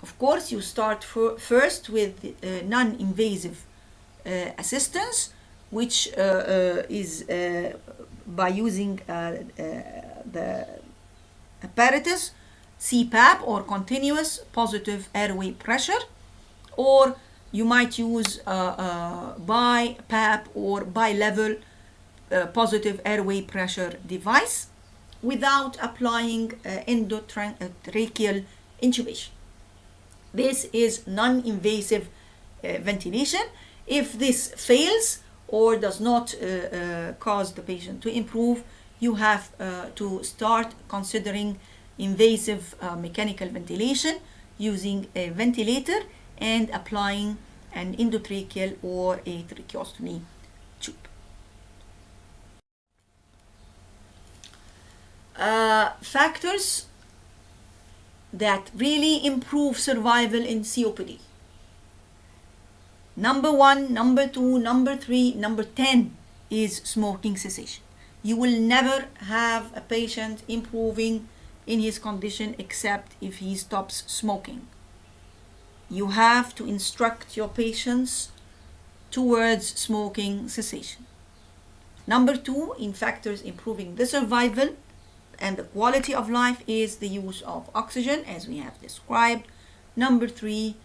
Of course, you start first with non-invasive assistance, which is by using the apparatus CPAP, or continuous positive airway pressure, or you might use BiPAP or bi-level positive airway pressure device without applying endotracheal intubation. This is non-invasive ventilation. If this fails or does not cause the patient to improve, you have to start considering invasive mechanical ventilation using a ventilator and applying an endotracheal or a tracheostomy tube. Factors that really improve survival in COPD. Number 1, number 2, number 3, number 10 is smoking cessation. You will never have a patient improving in his condition except if he stops smoking. You have to instruct your patients towards smoking cessation. Number 2, in factors improving the survival and the quality of life, is the use of oxygen, as we have described. Number 3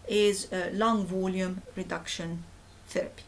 is lung volume reduction therapy.